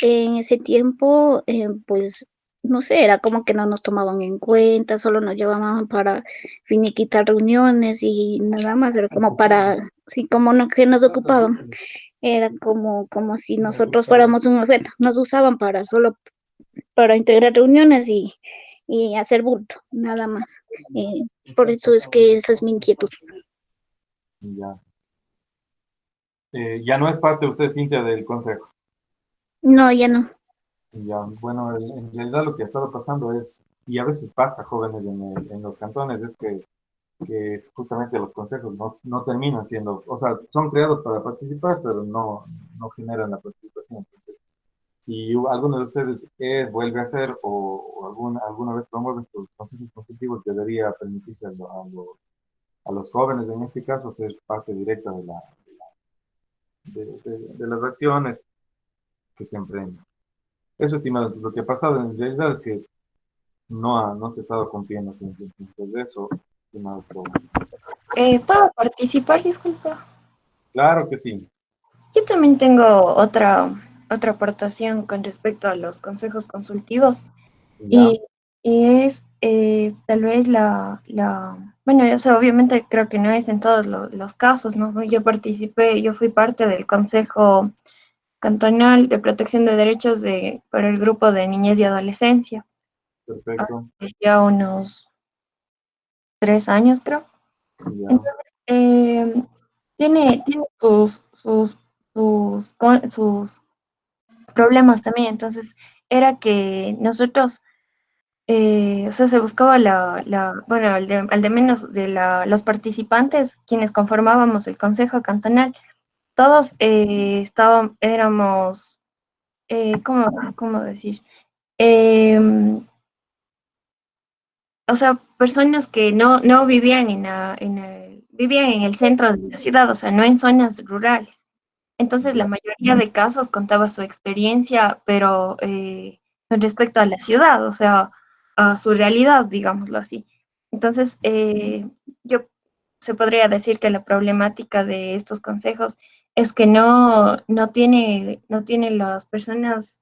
En ese tiempo, pues, no sé, era como que no nos tomaban en cuenta, solo nos llevaban para finiquitar reuniones y nada más, era como para, sí, como no, que nos ocupaban. Era como si nosotros fuéramos un objeto, nos usaban para solo para integrar reuniones y hacer bulto, nada más. Por eso es que esa es mi inquietud. Ya. Ya no es parte usted, Cintia, del Consejo. No, ya no. Ya, bueno, en realidad lo que ha estado pasando es, y a veces pasa, jóvenes, en los cantones, es que justamente los consejos no terminan siendo, o sea, son creados para participar, pero no generan la participación. Entonces, Si alguno de ustedes vuelve a hacer o alguna vez promueve estos consejos consultivos, debería permitirse a los jóvenes, en este caso, ser parte directa de las acciones que se emprenden. Eso, estimado, lo que ha pasado en realidad es que no se ha estado cumpliendo de eso, estimado. ¿Puedo participar? Disculpa. Claro que sí. Yo también tengo otra aportación con respecto a los consejos consultivos Ya, y es tal vez bueno, o sea, obviamente creo que no es en todos los casos, ¿no? Yo fui parte del Consejo Cantonal de Protección de Derechos para el grupo de niñez y adolescencia, perfecto. hace ya unos 3 años, creo. Ya, Entonces, tiene sus problemas también. Entonces, era que nosotros, o sea, se buscaba bueno, al de menos de los participantes, quienes conformábamos el Consejo Cantonal, todos éramos, ¿cómo decir? Em, o sea, personas que no vivían vivían en el centro de la ciudad, o sea, no en zonas rurales. Entonces, la ya, mayoría de casos contaba su experiencia, pero con respecto a la ciudad, o sea, a su realidad, digámoslo así. Entonces, yo se podría decir que la problemática de estos consejos es que no tiene las personas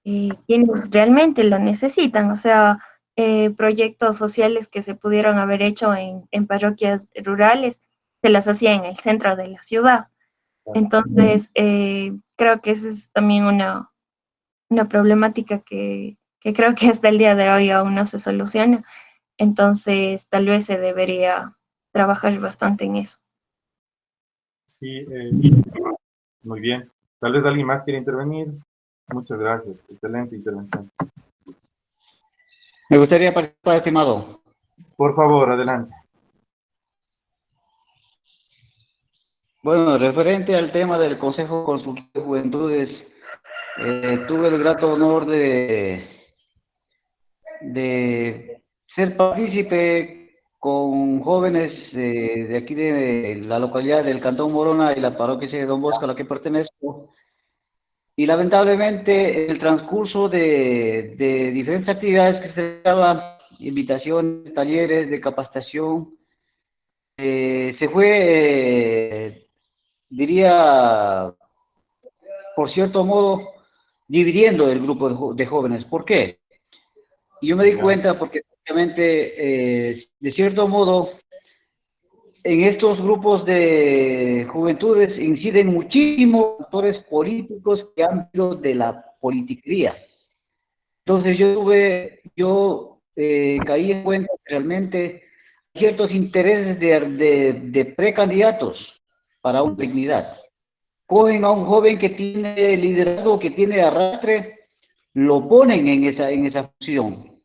quienes realmente lo necesitan, o sea, proyectos sociales que se pudieron haber hecho en parroquias rurales, se las hacía en el centro de la ciudad. Entonces, creo que esa es también una problemática que creo que hasta el día de hoy aún no se soluciona. Entonces, tal vez se debería trabajar bastante en eso. sí, muy bien. Tal vez alguien más quiere intervenir. Muchas gracias. Excelente intervención. Me gustaría participar, estimado. Por favor, adelante. Bueno, referente al tema del Consejo Consultivo de Juventudes, tuve el grato honor de ser partícipe con jóvenes de aquí de la localidad del Cantón Morona y la parroquia de Don Bosco a la que pertenezco. Y lamentablemente, en el transcurso de diferentes actividades que se daban, invitaciones, talleres de capacitación, se fue, diría, por cierto modo, dividiendo el grupo de jóvenes. ¿Por qué? Y yo me di Ya, cuenta porque, obviamente, de cierto modo, en estos grupos de juventudes inciden muchísimos actores políticos que han sido de la politiquería. Entonces yo caí en cuenta que realmente ciertos intereses de precandidatos para una dignidad. Cogen a un joven que tiene liderazgo, que tiene arrastre, lo ponen en esa función,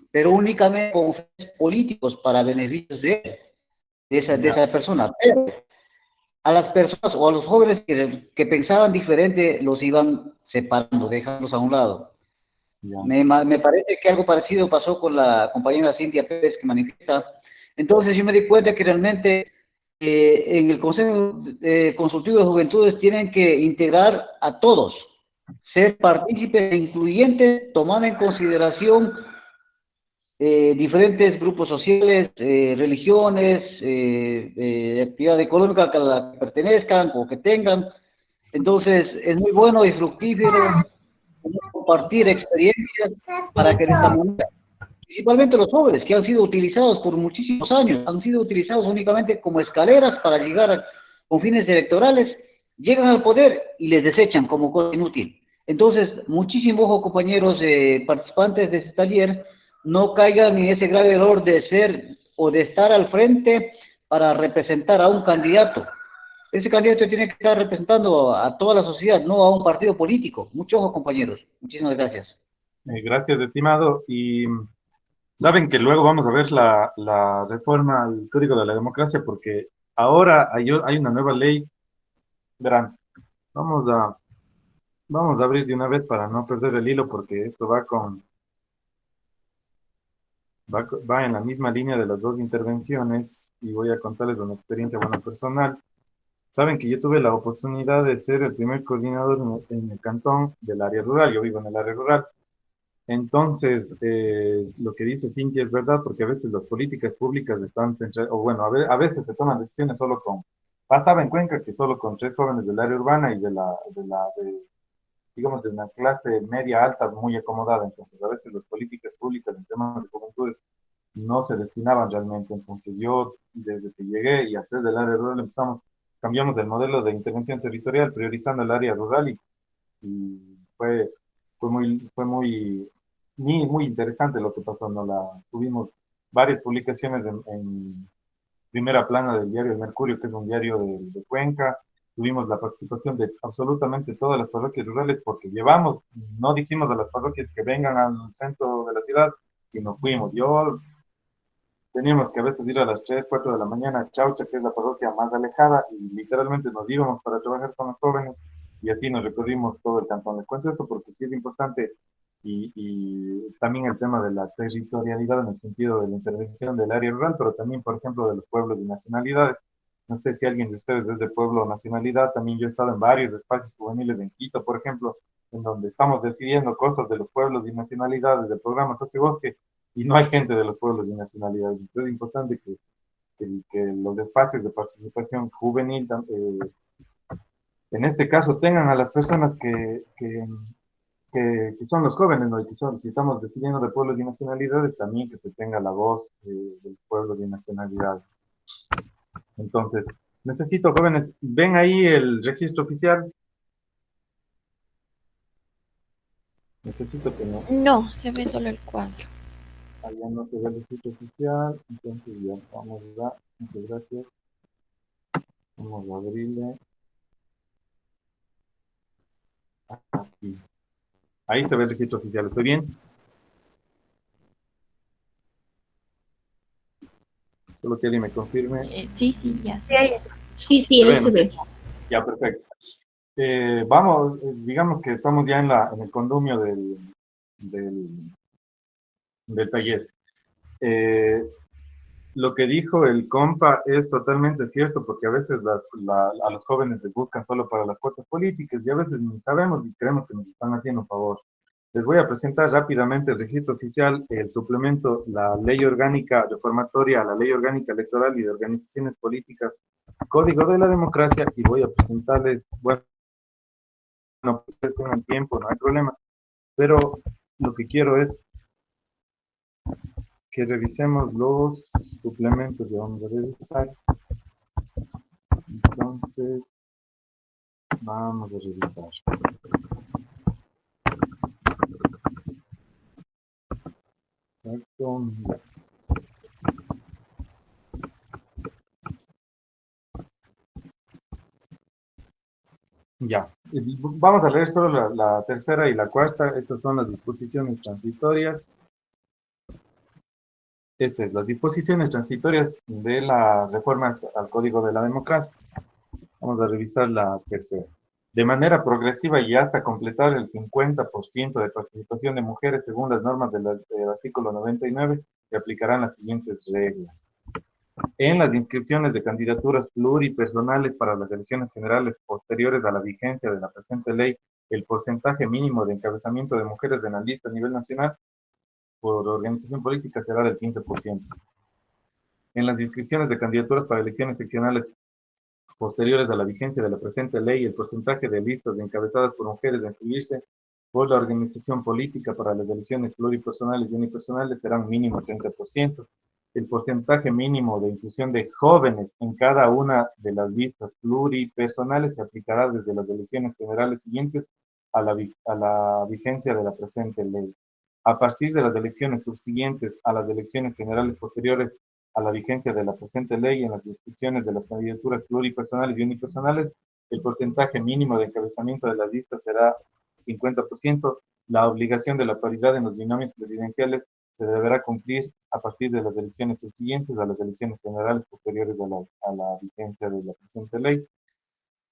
pero únicamente con fines políticos para beneficios de él, de ya, esa persona. Pero a las personas o a los jóvenes que pensaban diferente los iban separando, dejándolos a un lado. ya. Me parece que algo parecido pasó con la compañera Cintia Pérez que manifiesta. Entonces yo me di cuenta que realmente en el Consejo Consultivo de Juventudes tienen que integrar a todos, ser partícipes e incluyentes, tomando en consideración diferentes grupos sociales, religiones, actividad económica a la que pertenezcan o que tengan. Entonces es muy bueno y fructífero compartir experiencias para que de esta manera, principalmente los jóvenes que han sido utilizados por muchísimos años, han sido utilizados únicamente como escaleras para llegar con fines electorales, llegan al poder y les desechan como cosa inútil. Entonces, muchísimo ojo, compañeros participantes de este taller, no caigan en ese grave error de ser o de estar al frente para representar a un candidato. Ese candidato tiene que estar representando a toda la sociedad, no a un partido político. Mucho ojo, compañeros. Muchísimas gracias. Gracias, estimado. Y saben que luego vamos a ver la reforma al Código de la Democracia porque ahora hay una nueva ley. Verán, vamos a Vamos a abrir de una vez para no perder el hilo porque esto va en la misma línea de las dos intervenciones y voy a contarles una experiencia buena personal. Saben que yo tuve la oportunidad de ser el primer coordinador en el cantón del área rural. Yo vivo en el área rural. Entonces, lo que dice Cintia es verdad, porque a veces las políticas públicas están centradas, o bueno, a veces se toman decisiones solo con, pasaba en Cuenca que solo con 3 jóvenes del área urbana y digamos, de una clase media alta muy acomodada. Entonces, a veces las políticas públicas en temas de juventudes no se destinaban realmente. Entonces, yo, desde que llegué y a ser del área rural, cambiamos el modelo de intervención territorial, priorizando el área rural y fue muy interesante lo que pasó. Tuvimos varias publicaciones en primera plana del diario El Mercurio, que es un diario de Cuenca. Tuvimos la participación de absolutamente todas las parroquias rurales porque no dijimos a las parroquias que vengan al centro de la ciudad, sino fuimos. Teníamos que a veces ir a las 3, 4 de la mañana a Chaucha, que es la parroquia más alejada, y literalmente nos íbamos para trabajar con los jóvenes y así nos recorrimos todo el cantón. Les cuento esto porque sí es importante y también el tema de la territorialidad en el sentido de la intervención del área rural, pero también, por ejemplo, de los pueblos y nacionalidades. No sé si alguien de ustedes es de pueblo o nacionalidad. También yo he estado en varios espacios juveniles en Quito, por ejemplo, en donde estamos decidiendo cosas de los pueblos y nacionalidades del programa José Bosque y no hay gente de los pueblos y nacionalidades. Entonces es importante que los espacios de participación juvenil, en este caso, tengan a las personas que son los jóvenes, ¿no? Y que si estamos decidiendo de pueblos y nacionalidades, también que se tenga la voz de pueblos y nacionalidades. Entonces, necesito jóvenes, ven ahí el registro oficial. Necesito que no. No, se ve solo el cuadro. Allá no se ve el registro oficial, entonces ya vamos a, muchas gracias. Vamos a abrirle aquí. Ahí se ve el registro oficial, ¿estoy bien? Solo que alguien me confirme. Sí, ya Sí, sé. ahí Sí, ¿Se ahí ve, se no? ve. Ya, perfecto. Vamos, digamos que estamos ya en el condumio del, del taller. Eh, lo que dijo el compa es totalmente cierto, porque a veces a los jóvenes les buscan solo para las cuotas políticas y a veces ni sabemos y creemos que nos están haciendo un favor. Les voy a presentar rápidamente el registro oficial, el suplemento, la ley orgánica reformatoria a la ley orgánica electoral y de organizaciones políticas, código de la democracia, y voy a presentarles, bueno, no, pues tengan tiempo, no hay problema, pero lo que quiero es que revisemos los suplementos que vamos a revisar. Entonces, vamos a revisar. Exacto. Ya, vamos a leer solo la tercera y la cuarta. Estas son las disposiciones transitorias. Las disposiciones transitorias de la reforma al Código de la Democracia. Vamos a revisar la tercera. De manera progresiva y hasta completar el 50% de participación de mujeres según las normas del artículo 99, se aplicarán las siguientes reglas. En las inscripciones de candidaturas pluripersonales para las elecciones generales posteriores a la vigencia de la presente ley, el porcentaje mínimo de encabezamiento de mujeres en la lista a nivel nacional por organización política será del 15%. En las inscripciones de candidaturas para elecciones seccionales posteriores a la vigencia de la presente ley, el porcentaje de listas encabezadas por mujeres de inscribirse por la organización política para las elecciones pluripersonales y unipersonales será un mínimo 30%. El porcentaje mínimo de inclusión de jóvenes en cada una de las listas pluripersonales se aplicará desde las elecciones generales siguientes a la vigencia de la presente ley. A partir de las elecciones subsiguientes a las elecciones generales posteriores a la vigencia de la presente ley, en las inscripciones de las candidaturas pluripersonales y unipersonales, el porcentaje mínimo de encabezamiento de las listas será 50%. La obligación de la paridad en los binomios presidenciales se deberá cumplir a partir de las elecciones subsiguientes a las elecciones generales posteriores a la vigencia de la presente ley.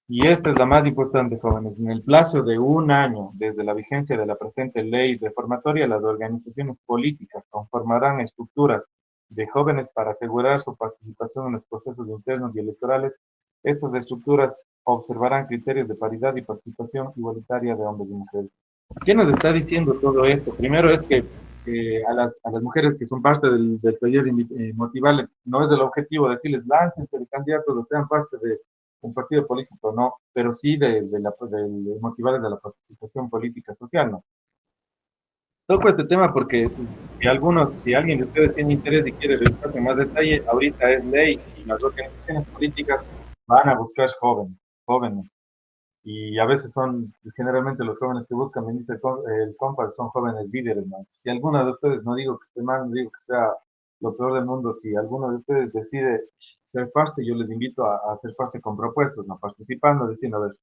Y esta es la más importante, jóvenes. En el plazo de un año, desde la vigencia de la presente ley reformatoria, las organizaciones políticas conformarán estructuras de jóvenes para asegurar su participación en los procesos internos y electorales. Estas estructuras observarán criterios de paridad y participación igualitaria de hombres y mujeres. ¿Qué nos está diciendo todo esto? Primero es que a las mujeres que son parte del taller motivarles, no es el objetivo decirles láncense de candidatos o sean parte de un partido político, no, pero sí de motivarles de la participación política social, ¿no? Toco este tema porque si alguien de ustedes tiene interés y quiere revisarse en más detalle, ahorita es ley y las organizaciones políticas van a buscar jóvenes. Y a veces generalmente los jóvenes que buscan, me dice el compa, son jóvenes líderes, ¿no? Si alguno de ustedes, no digo que esté mal, no digo que sea lo peor del mundo, si alguno de ustedes decide ser parte, yo les invito a ser parte con propuestas, ¿no? Participando, diciendo, a ver,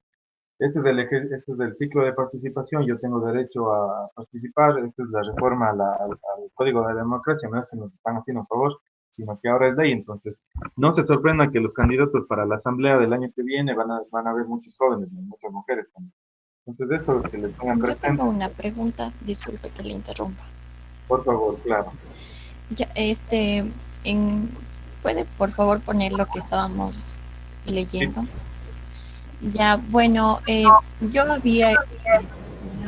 este es el ciclo de participación, yo tengo derecho a participar, esta es la reforma al Código de la Democracia, no es que nos están haciendo un favor, sino que ahora es ley, entonces no se sorprenda que los candidatos para la asamblea del año que viene van a haber muchos jóvenes, ¿no? Muchas mujeres también. Entonces eso que les tengan Yo presente, tengo una pregunta, disculpe que le interrumpa. por favor, claro. Ya, en, ¿puede por favor poner lo que estábamos Sí, leyendo? Ya, bueno, yo había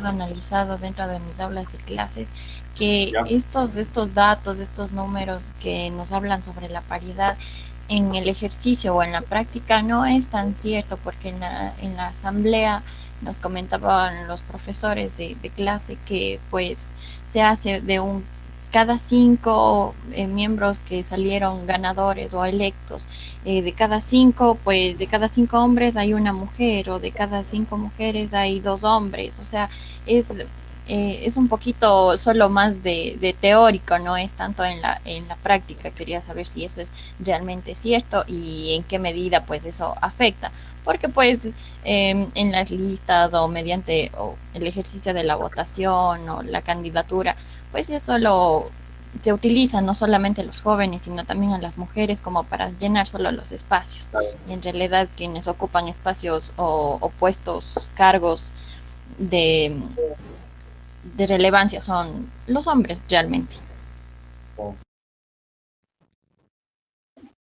analizado dentro de mis aulas de clases que ya, estos datos, estos números que nos hablan sobre la paridad en el ejercicio o en la práctica no es tan cierto, porque en la asamblea nos comentaban los profesores de clase que pues se hace de cada 5 miembros que salieron ganadores o electos, de cada 5, pues de cada 5 hombres hay una mujer, o de cada 5 mujeres hay 2 hombres. O sea, es, es un poquito solo más de teórico, no es tanto en la práctica. Quería saber si eso es realmente cierto y en qué medida pues eso afecta. Porque pues en las listas o mediante o el ejercicio de la votación o la candidatura, pues eso se utiliza no solamente a los jóvenes, sino también a las mujeres como para llenar solo los espacios. claro. Y en realidad quienes ocupan espacios o puestos, cargos de, de relevancia son los hombres realmente.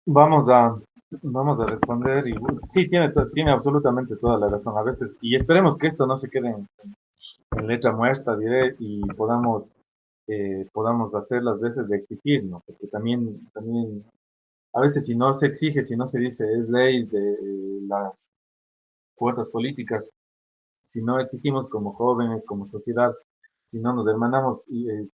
Vamos a, vamos a responder y sí, tiene absolutamente toda la razón a veces, y esperemos que esto no se quede en letra muerta, diré, y podamos hacer las veces de exigir, ¿no? Porque también, a veces si no se exige, si no se dice es ley de las fuerzas políticas, si no exigimos como jóvenes, como sociedad, si no nos hermanamos,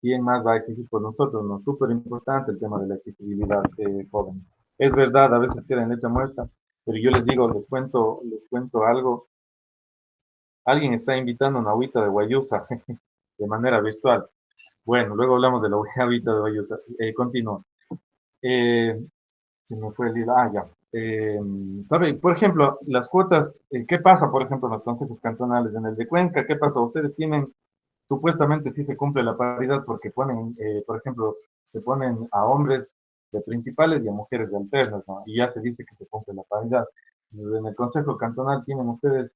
¿quién más va a exigir por nosotros? No, súper importante el tema de la exigibilidad de jóvenes. Es verdad, a veces queda en letra muerta, pero yo les cuento algo. Alguien está invitando una agüita de guayusa de manera virtual. Bueno, luego hablamos de la agüita de guayusa. Continúo. Eh, Se me fue el hilo. Ah, ya. ¿Sabe? Por ejemplo, las cuotas, ¿qué pasa, por ejemplo, en los consejos cantonales? En el de Cuenca, ¿qué pasa? Ustedes tienen, supuestamente sí se cumple la paridad porque ponen, por ejemplo, se ponen a hombres de principales y a mujeres de alternas, ¿no? Y ya se dice que se cumple la paridad. Entonces, en el consejo cantonal tienen ustedes,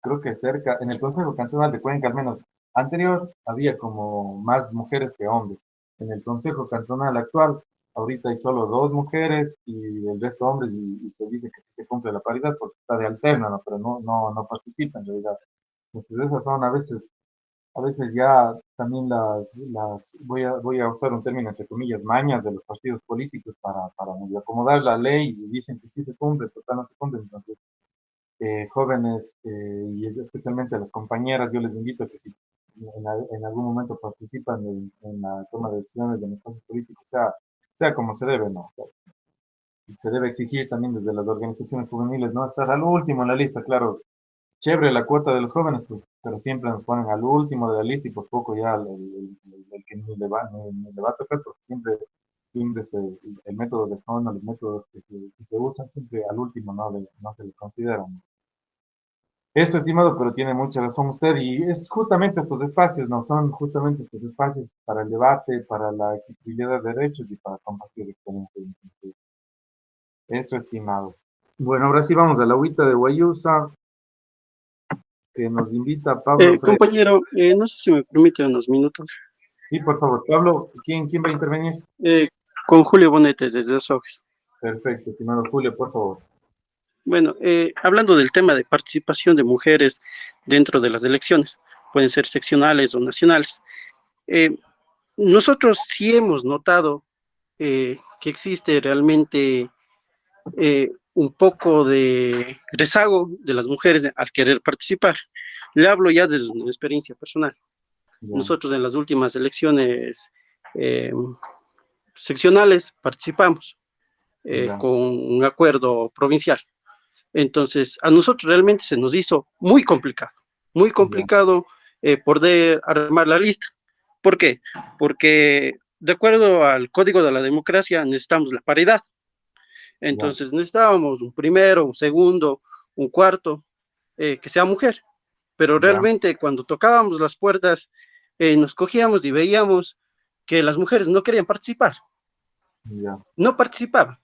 creo que en el consejo cantonal de Cuenca, al menos anterior, había como más mujeres que hombres. En el consejo cantonal actual, ahorita hay solo 2 mujeres y el resto hombres, y se dice que sí se cumple la paridad porque está de alterna, ¿no? Pero no participa en realidad. Entonces esas son a veces ya también voy a usar un término entre comillas, mañas de los partidos políticos para medio acomodar la ley, y dicen que sí se cumple, total no se cumple. Entonces jóvenes, y especialmente a las compañeras, yo les invito a que si en algún momento participan en la toma de decisiones de nuestros políticos, sea como se debe, ¿no? Se debe exigir también desde las organizaciones juveniles, no estar al último en la lista, claro, chévere la cuota de los jóvenes, pues, pero siempre nos ponen al último de la lista y por poco ya el que ni le va a tocar, porque siempre el método de fondo, los métodos que se usan, siempre al último no se le consideran, ¿no? Eso, estimado, pero tiene mucha razón usted, y es justamente estos espacios, ¿no? Son justamente estos espacios para el debate, para la exigibilidad de derechos y para compartir experiencias. Eso, estimados. Bueno, ahora sí vamos a la agüita de Guayusa, que nos invita Pablo Freire. Compañero, no sé si me permite unos minutos. Sí, por favor. Pablo, ¿quién va a intervenir? Con Julio Bonete, desde Azogues. Perfecto, estimado Julio, por favor. Bueno, hablando del tema de participación de mujeres dentro de las elecciones, pueden ser seccionales o nacionales. Nosotros sí hemos notado que existe realmente un poco de rezago de las mujeres al querer participar. Le hablo ya desde una experiencia personal. Ya. Nosotros en las últimas elecciones seccionales participamos con un acuerdo provincial. Entonces, a nosotros realmente se nos hizo muy complicado poder armar la lista. ¿Por qué? Porque de acuerdo al Código de la Democracia necesitamos la paridad. Entonces necesitábamos un primero, un segundo, un cuarto, que sea mujer. Pero realmente cuando tocábamos las puertas, nos cogíamos y veíamos que las mujeres no querían participar. No participaban.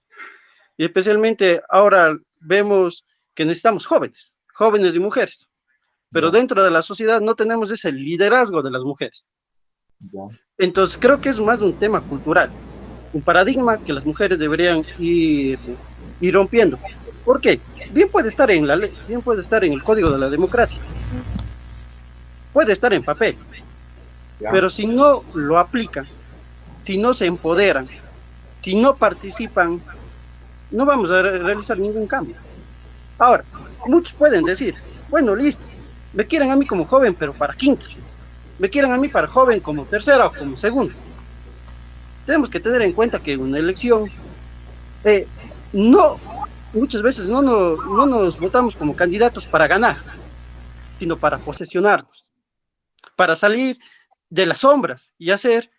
Y especialmente ahora vemos que necesitamos jóvenes y mujeres. Pero dentro de la sociedad no tenemos ese liderazgo de las mujeres. Entonces creo que es más un tema cultural, un paradigma que las mujeres deberían ir rompiendo. ¿Por qué? Bien puede estar en la ley, bien puede estar en el Código de la Democracia, puede estar en papel, pero si no lo aplican, si no se empoderan, si no participan, no vamos a realizar ningún cambio. Ahora, muchos pueden decir, bueno, listo, me quieren a mí como joven, pero para quinta, me quieren a mí para joven como tercera o como segunda. Tenemos que tener en cuenta que una elección, muchas veces no nos votamos como candidatos para ganar, sino para posesionarnos, para salir de las sombras y hacer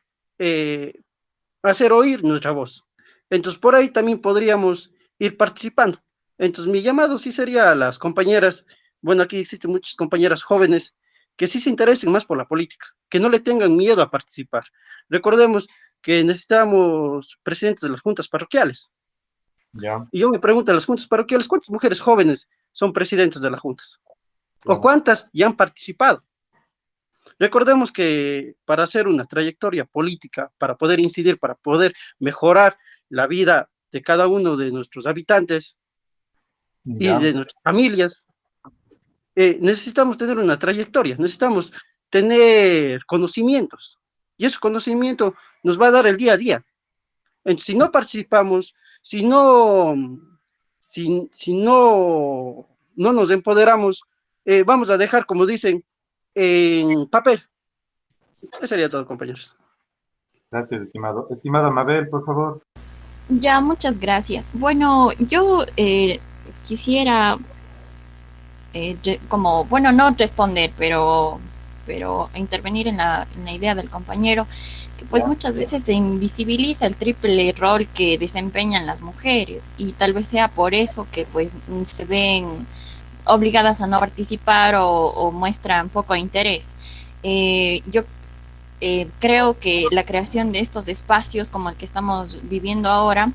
oír nuestra voz. Entonces, por ahí también podríamos ir participando. Entonces, mi llamado sí sería a las compañeras, bueno, aquí existen muchas compañeras jóvenes que sí se interesen más por la política, que no le tengan miedo a participar. Recordemos que necesitamos presidentes de las juntas parroquiales. Y yo me pregunto a las juntas parroquiales, ¿cuántas mujeres jóvenes son presidentes de las juntas? ¿O cuántas ya han participado? Recordemos que para hacer una trayectoria política, para poder incidir, para poder mejorar la vida de cada uno de nuestros habitantes y de nuestras familias, necesitamos tener una trayectoria, necesitamos tener conocimientos, y ese conocimiento nos va a dar el día a día. Entonces, si no participamos, si no nos empoderamos, vamos a dejar, como dicen, en papel. Eso sería todo, compañeros. Gracias, estimado. Estimada Mabel, por favor. Ya, muchas gracias. Bueno, yo quisiera no responder, pero intervenir en la idea del compañero, que pues muchas veces se invisibiliza el triple rol que desempeñan las mujeres, y tal vez sea por eso que pues se ven obligadas a no participar o muestran poco interés. Yo creo que la creación de estos espacios como el que estamos viviendo ahora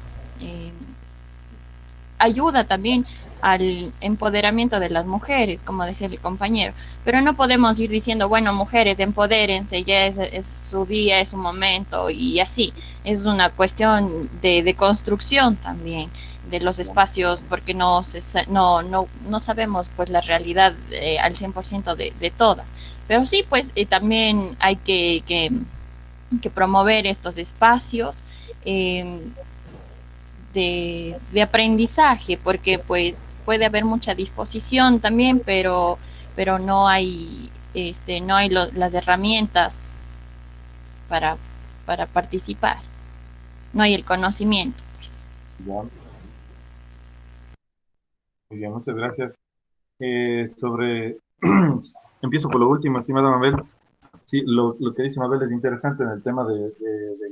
ayuda también al empoderamiento de las mujeres, como decía el compañero, pero no podemos ir diciendo, bueno, mujeres, empodérense, ya es su día, es su momento, y así. Es una cuestión de construcción también de los espacios, porque no sabemos pues la realidad al 100% de todas, pero sí, pues también hay que promover estos espacios de aprendizaje, porque pues puede haber mucha disposición también, pero no hay las herramientas para participar, no hay el conocimiento, pues. Muy bien, muchas gracias. Empiezo por lo último, estimada Mabel. Sí, lo que dice Mabel es interesante en el tema de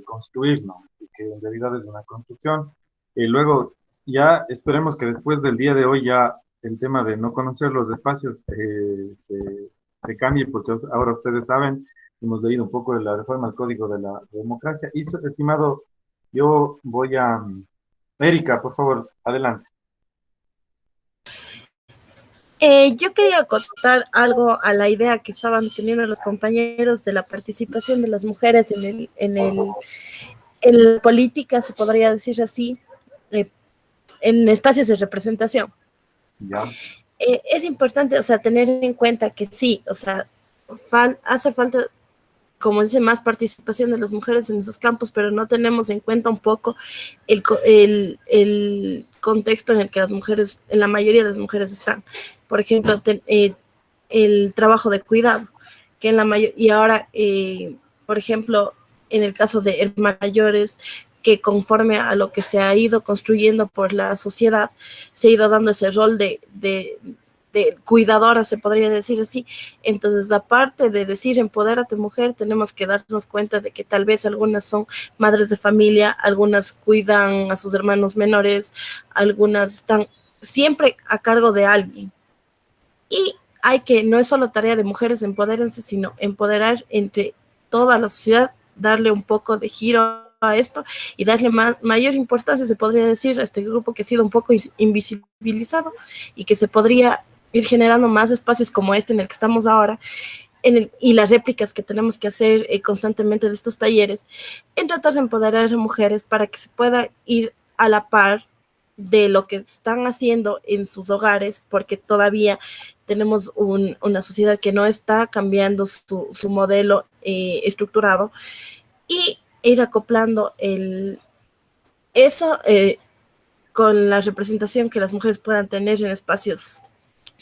construir, ¿no? Y que en realidad es una construcción. Luego, ya esperemos que después del día de hoy ya el tema de no conocer los espacios se cambie, porque ahora ustedes saben, hemos leído un poco de la reforma al Código de la Democracia. Y, estimado, yo voy a... Erika, por favor, adelante. Yo quería acotar algo a la idea que estaban teniendo los compañeros de la participación de las mujeres en la política, se podría decir así, en espacios de representación. Ya. Es importante, o sea, tener en cuenta que sí, o sea, hace falta, como dice, más participación de las mujeres en esos campos, pero no tenemos en cuenta un poco el contexto en el que las mujeres, en la mayoría de las mujeres están. Por ejemplo, el trabajo de cuidado, que en la y ahora, por ejemplo, en el caso de hermanas mayores, que conforme a lo que se ha ido construyendo por la sociedad, se ha ido dando ese rol de cuidadora, se podría decir así. Entonces, aparte de decir empodérate mujer, tenemos que darnos cuenta de que tal vez algunas son madres de familia, algunas cuidan a sus hermanos menores, algunas están siempre a cargo de alguien. Y no es solo tarea de mujeres empodérense, sino empoderar entre toda la sociedad, darle un poco de giro a esto y darle mayor importancia, se podría decir, a este grupo que ha sido un poco invisibilizado y que se podría ir generando más espacios como este en el que estamos ahora, y las réplicas que tenemos que hacer constantemente de estos talleres, en tratar de empoderar a mujeres para que se pueda ir a la par de lo que están haciendo en sus hogares, porque todavía tenemos una sociedad que no está cambiando su modelo estructurado, y ir acoplando eso con la representación que las mujeres puedan tener en espacios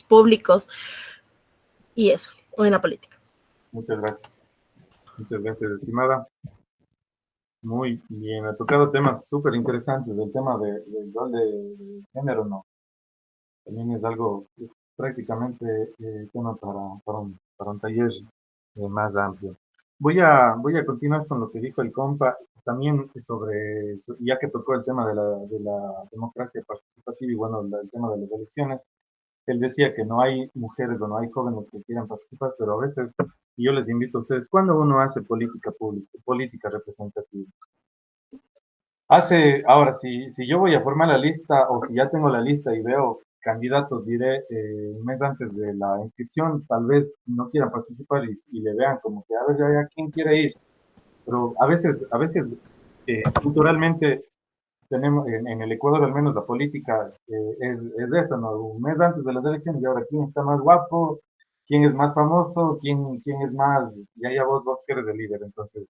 públicos y eso, o en la política. Muchas gracias, estimada. Muy bien, ha tocado temas súper interesantes, el tema del rol de género, ¿no? También es algo, es prácticamente tema para un taller más amplio. Voy a continuar con lo que dijo el compa, también ya que tocó el tema de la democracia participativa y bueno, el tema de las elecciones. Él decía que no hay mujeres o no hay jóvenes que quieran participar, pero a veces, y yo les invito a ustedes, cuando uno hace política pública, política representativa, ahora, si yo voy a formar la lista o si ya tengo la lista y veo candidatos, diré, un mes antes de la inscripción, tal vez no quieran participar y le vean como que, a ver, ya, ¿quién quiere ir? Pero a veces, culturalmente, tenemos, en el Ecuador al menos la política es eso, ¿no? Un mes antes de las elecciones y ahora quién está más guapo, quién es más famoso, quién es más, ya vos que eres el líder. Entonces,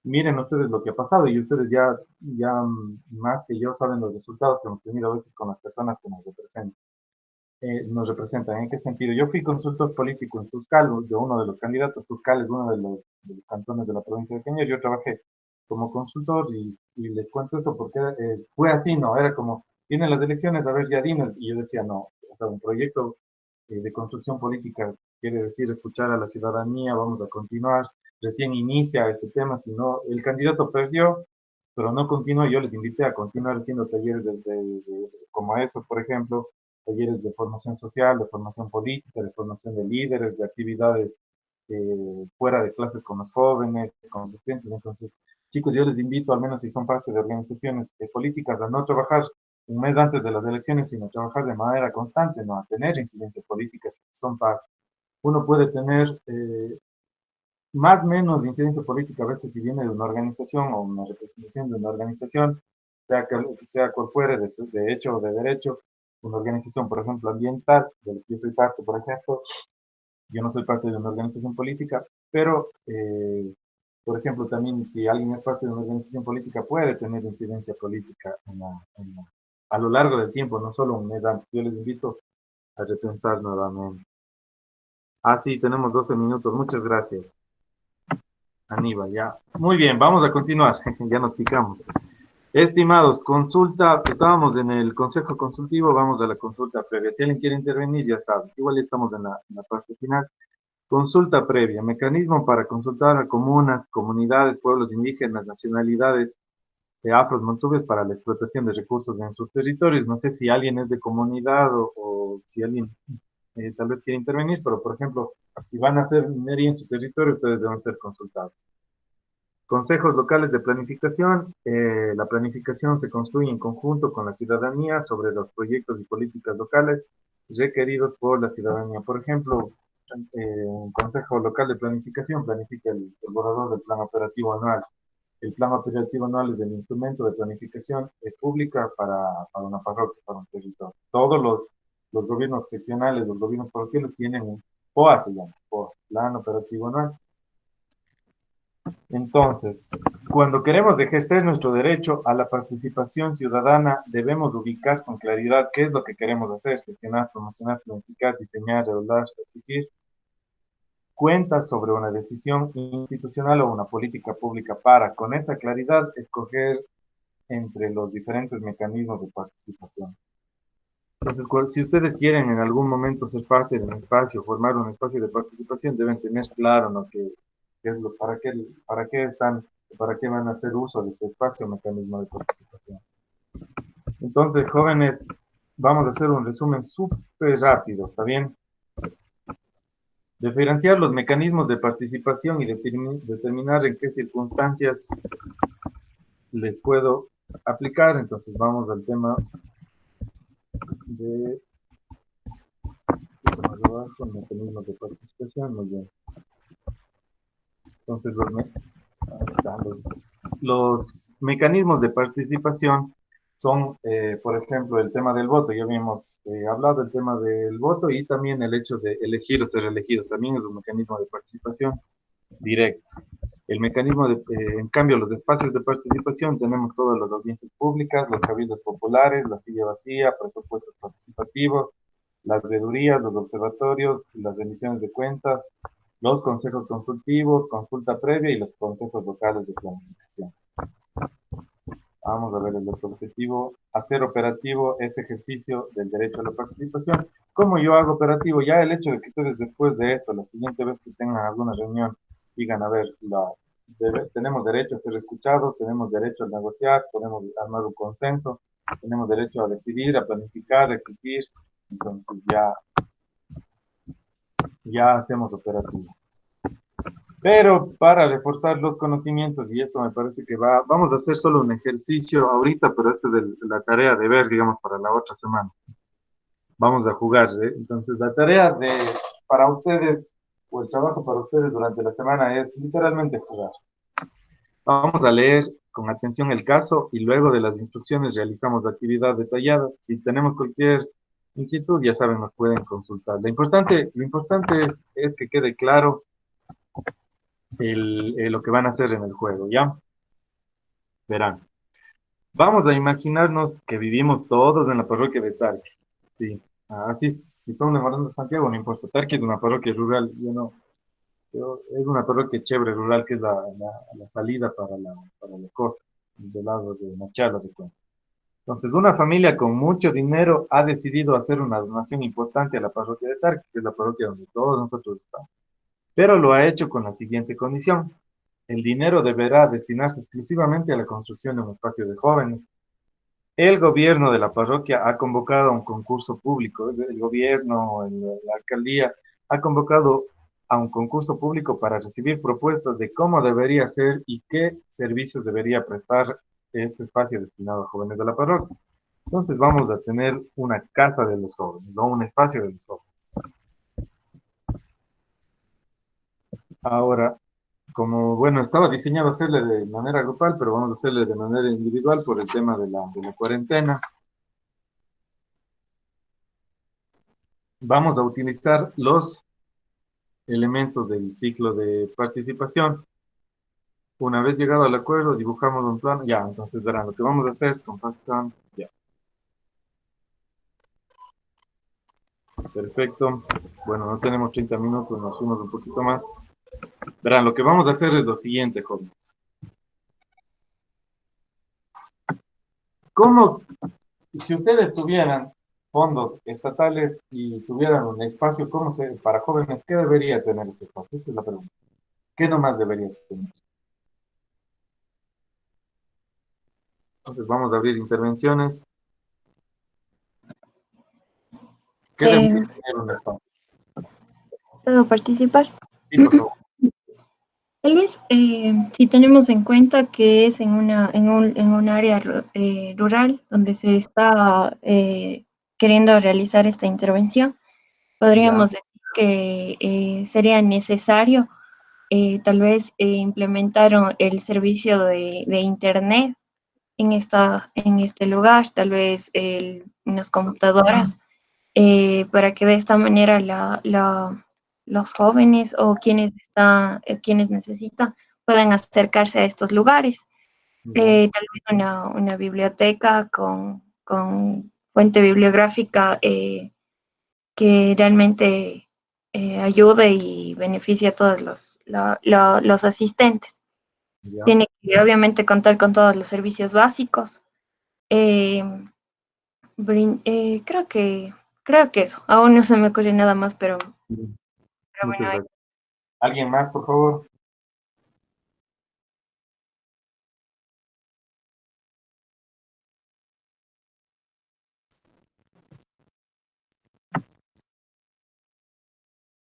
miren ustedes lo que ha pasado y ustedes ya más que yo saben los resultados que hemos tenido a veces con las personas que nos representan. ¿En qué sentido? Yo fui consultor político en Suscal, de uno de los candidatos. Suscal es uno de los cantones de la provincia de Cañar. Yo trabajé como consultor y les cuento esto porque fue así, ¿no? Era como, vienen las elecciones, a ver, ya dinos. Y yo decía, no, o sea, un proyecto de construcción política quiere decir escuchar a la ciudadanía, vamos a continuar, recién inicia este tema, si no, el candidato perdió, pero no continúa, yo les invité a continuar haciendo talleres como estos, por ejemplo, talleres de formación social, de formación política, de formación de líderes, de actividades fuera de clases con los jóvenes, con los estudiantes. Entonces, chicos, yo les invito, al menos si son parte de organizaciones políticas, a no trabajar un mes antes de las elecciones, sino trabajar de manera constante, no a tener incidencias políticas que son parte. Uno puede tener más o menos incidencia política a veces si viene de una organización o una representación de una organización, sea cual fuere, de hecho o de derecho, una organización, por ejemplo, ambiental, de la que yo soy parte, por ejemplo. Yo no soy parte de una organización política, pero, por ejemplo, también si alguien es parte de una organización política puede tener incidencia política a lo largo del tiempo, no solo un mes antes. Yo les invito a repensar nuevamente. Sí, tenemos 12 minutos. Muchas gracias, Aníbal. Ya. Muy bien, vamos a continuar. Ya nos picamos. Estimados, estábamos en el consejo consultivo, vamos a la consulta previa. Si alguien quiere intervenir, ya sabe. Igual ya estamos en la parte final. Consulta previa, mecanismo para consultar a comunas, comunidades, pueblos indígenas, nacionalidades de afros montubes para la explotación de recursos en sus territorios. No sé si alguien es de comunidad o si alguien tal vez quiere intervenir, pero por ejemplo, si van a hacer minería en su territorio, ustedes deben ser consultados. Consejos locales de planificación. La planificación se construye en conjunto con la ciudadanía sobre los proyectos y políticas locales. requeridos por la ciudadanía. Por ejemplo, un consejo local de planificación planifica el borrador del plan operativo anual. El plan operativo anual es el instrumento de planificación pública para una parroquia, para un territorio. Todos los gobiernos seccionales, los gobiernos parroquiales tienen un POA, se llama, POA, plan operativo anual. Entonces, cuando queremos ejercer nuestro derecho a la participación ciudadana, debemos ubicar con claridad qué es lo que queremos hacer: gestionar, promocionar, planificar, diseñar, regular, exigir cuentas sobre una decisión institucional o una política pública para, con esa claridad, escoger entre los diferentes mecanismos de participación. Entonces, si ustedes quieren en algún momento ser parte de un espacio, formar un espacio de participación, deben tener claro, ¿no?, qué es para qué están, para qué van a hacer uso de ese espacio o mecanismo de participación. Entonces, jóvenes, vamos a hacer un resumen súper rápido, ¿está bien? Diferenciar los mecanismos de participación y determinar en qué circunstancias les puedo aplicar. Entonces vamos al tema de mecanismos de participación. Muy bien. Entonces los mecanismos de participación son, por ejemplo, el tema del voto. Ya habíamos hablado del tema del voto, y también el hecho de elegir o ser elegidos también es un mecanismo de participación directa. El mecanismo en cambio, los espacios de participación, tenemos todas las audiencias públicas, los cabildos populares, la silla vacía, presupuestos participativos, las veedurías, los observatorios, las emisiones de cuentas, los consejos consultivos, consulta previa y los consejos locales de planificación. Vamos a ver el otro objetivo: hacer operativo este ejercicio del derecho a la participación. ¿Cómo yo hago operativo? Ya el hecho de que ustedes después de esto, la siguiente vez que tengan alguna reunión, digan, a ver, tenemos derecho a ser escuchados, tenemos derecho a negociar, podemos armar un consenso, tenemos derecho a decidir, a planificar, a exigir. Entonces ya hacemos operativo. Pero para reforzar los conocimientos, y esto me parece que vamos a hacer solo un ejercicio ahorita, pero esto es la tarea de ver, digamos, para la otra semana. Vamos a jugar, ¿eh? Entonces la tarea para ustedes, o el trabajo para ustedes durante la semana, es literalmente jugar. Vamos a leer con atención el caso y luego de las instrucciones realizamos la actividad detallada. Si tenemos cualquier inquietud, ya saben, nos pueden consultar. Lo importante es que quede claro lo que van a hacer en el juego, ¿ya? Verán. Vamos a imaginarnos que vivimos todos en la parroquia de Tarqui. Sí. Así, si son de Morón de Santiago, no importa. Tarqui es una parroquia rural, es una parroquia chévere rural, que es la salida para la costa, del lado de Machala de Cuenca. Entonces, una familia con mucho dinero ha decidido hacer una donación importante a la parroquia de Tarqui, que es la parroquia donde todos nosotros estamos. Pero lo ha hecho con la siguiente condición: el dinero deberá destinarse exclusivamente a la construcción de un espacio de jóvenes. El gobierno de la parroquia ha convocado a un concurso público. El gobierno, la alcaldía, ha convocado a un concurso público para recibir propuestas de cómo debería ser y qué servicios debería prestar este espacio destinado a jóvenes de la parroquia. Entonces vamos a tener una casa de los jóvenes, no un espacio de los jóvenes. Ahora, como, bueno, estaba diseñado hacerle de manera grupal, pero vamos a hacerle de manera individual por el tema de la cuarentena. Vamos a utilizar los elementos del ciclo de participación. Una vez llegado al acuerdo, dibujamos un plan. Ya, entonces verán, lo que vamos a hacer, compactan, ya. Perfecto. Bueno, no tenemos 30 minutos, nos fuimos un poquito más. Verán, lo que vamos a hacer es lo siguiente, jóvenes. Si ustedes tuvieran fondos estatales y tuvieran un espacio para jóvenes, ¿qué debería tener este espacio? Esa es la pregunta. ¿Qué nomás debería tener? Entonces vamos a abrir intervenciones. ¿Qué debería tener un espacio? ¿Puedo participar? Sí, por favor. Tal vez, si tenemos en cuenta que es en un área rural donde se está queriendo realizar esta intervención. Podríamos decir que sería necesario tal vez implementar el servicio de Internet en este lugar, tal vez unas computadoras, para que de esta manera los jóvenes o quienes necesitan puedan acercarse a estos lugares. Tal vez una biblioteca con fuente bibliográfica que realmente ayude y beneficie a todos los asistentes. Tiene que obviamente contar con todos los servicios básicos. Creo que eso. Aún no se me ocurre nada más, pero Muchas bueno. gracias. ¿Alguien más, por favor?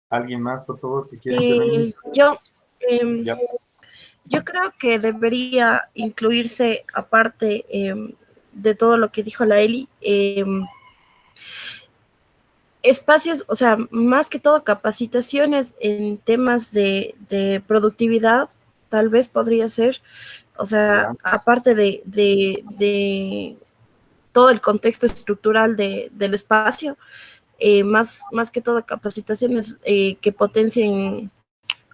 ¿Alguien más, por favor, que quiera intervenir? Yo creo que debería incluirse, aparte de todo lo que dijo la Eli, espacios, o sea, más que todo capacitaciones en temas de productividad, tal vez podría ser, o sea, aparte de todo el contexto estructural del espacio, más que todo capacitaciones que potencien,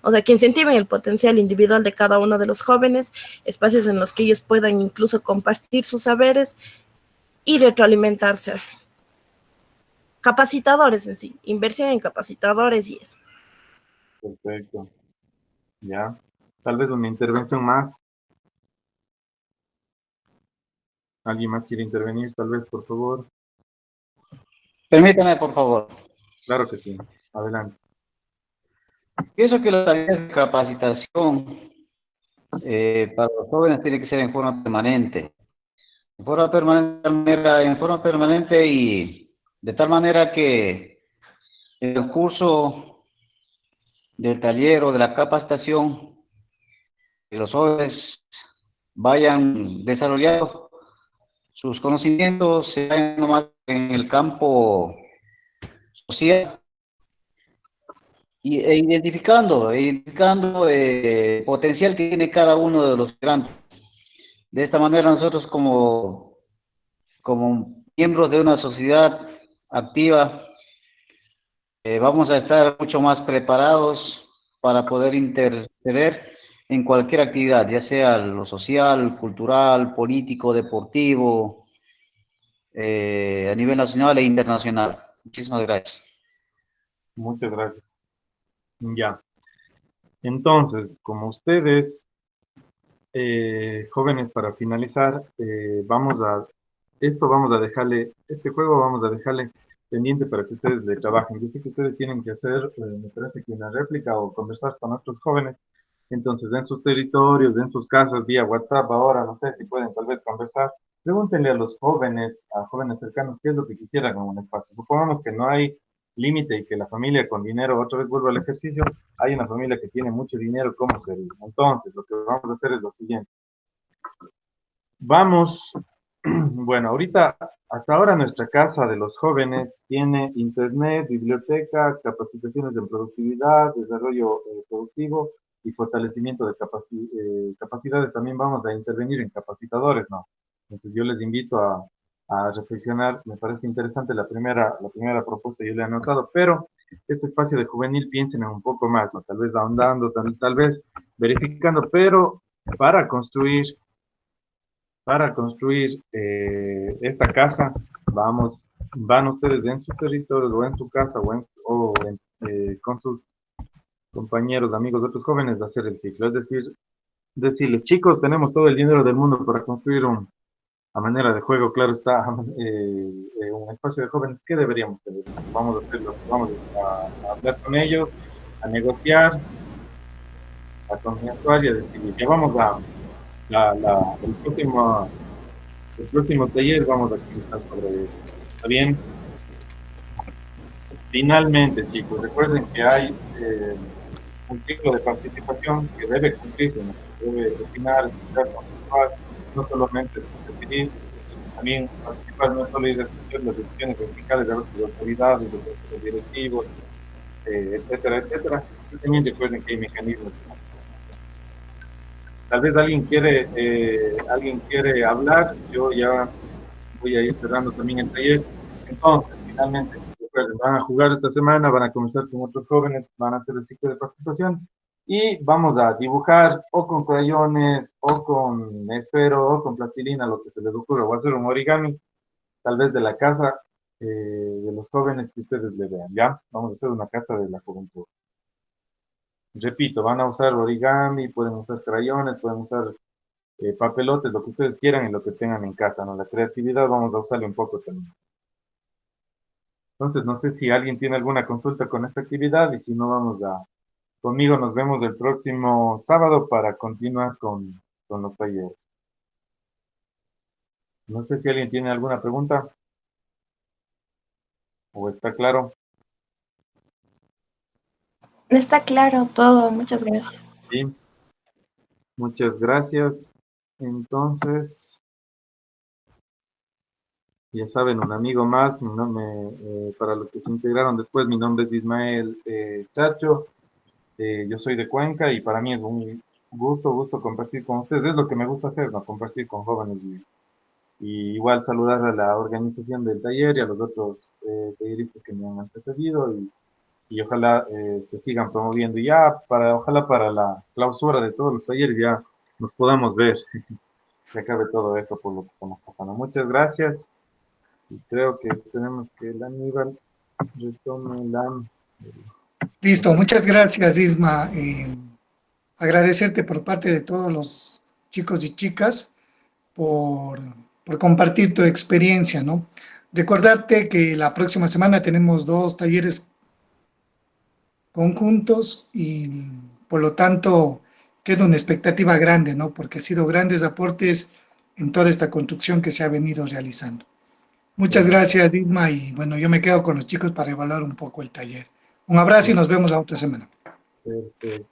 o sea, que incentiven el potencial individual de cada uno de los jóvenes, espacios en los que ellos puedan incluso compartir sus saberes y retroalimentarse así. Capacitadores en sí, inversión en capacitadores y eso. Perfecto. Ya. Tal vez una intervención más. ¿Alguien más quiere intervenir? Tal vez, por favor. Permítame, por favor. Claro que sí. Adelante. Pienso que la tarea de capacitación para los jóvenes tiene que ser en forma permanente. En forma permanente y de tal manera que el curso del taller o de la capacitación, que los jóvenes vayan desarrollando sus conocimientos, se vayan nomás en el campo social e identificando el potencial que tiene cada uno de los integrantes. De esta manera nosotros como miembros de una sociedad activa vamos a estar mucho más preparados para poder interceder en cualquier actividad, ya sea lo social, cultural, político, deportivo, a nivel nacional e internacional. Muchísimas gracias. Muchas gracias. Ya. Entonces, como ustedes, jóvenes, para finalizar, vamos a dejarle, este juego vamos a dejarle pendiente para que ustedes le trabajen. Yo sé que ustedes tienen que hacer, me parece que una réplica o conversar con otros jóvenes. Entonces, en sus territorios, en sus casas, vía WhatsApp ahora, no sé si pueden tal vez conversar. Pregúntenle a los jóvenes, a jóvenes cercanos, qué es lo que quisieran en un espacio. Supongamos que no hay límite y que la familia con dinero, otra vez vuelvo al ejercicio, hay una familia que tiene mucho dinero, ¿cómo sería? Entonces, lo que vamos a hacer es lo siguiente. Vamos, bueno, ahorita, hasta ahora nuestra casa de los jóvenes tiene internet, biblioteca, capacitaciones en productividad, desarrollo productivo y fortalecimiento de capacidades. También vamos a intervenir en capacitadores, ¿no? Entonces yo les invito a reflexionar. Me parece interesante la primera propuesta, yo le he anotado, pero este espacio de juvenil piensen en un poco más, ¿no? Tal vez ahondando, tal vez verificando, pero para construir esta casa, van ustedes en su territorio o en su casa con sus compañeros, amigos de otros jóvenes a hacer el ciclo. Es decir, decirles, chicos, tenemos todo el dinero del mundo para construir a manera de juego, claro está, un espacio de jóvenes. ¿Qué deberíamos tener? Vamos a hacerlo, vamos a hablar con ellos, a negociar, a consensuar y a decidir. Ya vamos el próximo taller vamos a conversar sobre eso. ¿Está bien? Finalmente, chicos, recuerden que hay un ciclo de participación que debe cumplirse, ¿no? Debe opinar, escuchar, consensuar, no solamente decidir, también participar, no solo ir a escuchar las decisiones verticales de las autoridades, de los directivos, etcétera, etcétera. Y también recuerden que hay mecanismos de participación. Tal vez alguien quiere hablar, yo ya voy a ir cerrando también el taller. Entonces, finalmente, recuerden, van a jugar esta semana, van a comenzar con otros jóvenes, van a hacer el ciclo de participación y vamos a dibujar o con crayones, o con esfero, o con plastilina, lo que se les ocurra, o hacer un origami, tal vez de la casa de los jóvenes que ustedes le vean, ¿ya? Vamos a hacer una casa de la juventud. Repito, van a usar origami, pueden usar crayones, pueden usar papelotes, lo que ustedes quieran y lo que tengan en casa, ¿no? La creatividad vamos a usarle un poco también. Entonces, no sé si alguien tiene alguna consulta con esta actividad y si no, conmigo nos vemos el próximo sábado para continuar con los talleres. No sé si alguien tiene alguna pregunta o está claro. Está claro todo, muchas gracias. Sí, muchas gracias. Entonces, ya saben, un amigo más, para los que se integraron después, mi nombre es Ismael Chacho, yo soy de Cuenca y para mí es un gusto compartir con ustedes, es lo que me gusta hacer, ¿no? Compartir con jóvenes y igual saludar a la organización del taller y a los otros talleristas que me han antecedido y ojalá se sigan promoviendo y ya, ojalá para la clausura de todos los talleres ya nos podamos ver, que acabe todo esto por lo que estamos pasando. Muchas gracias. Y creo que tenemos que el Aníbal retome la... Listo, muchas gracias, Isma. Agradecerte por parte de todos los chicos y chicas por compartir tu experiencia, ¿no? Recordarte que la próxima semana tenemos 2 talleres conjuntos y por lo tanto queda una expectativa grande, ¿no? Porque ha sido grandes aportes en toda esta construcción que se ha venido realizando. Muchas gracias, Isma, y bueno, yo me quedo con los chicos para evaluar un poco el taller. Un abrazo y nos vemos la otra semana. Perfecto.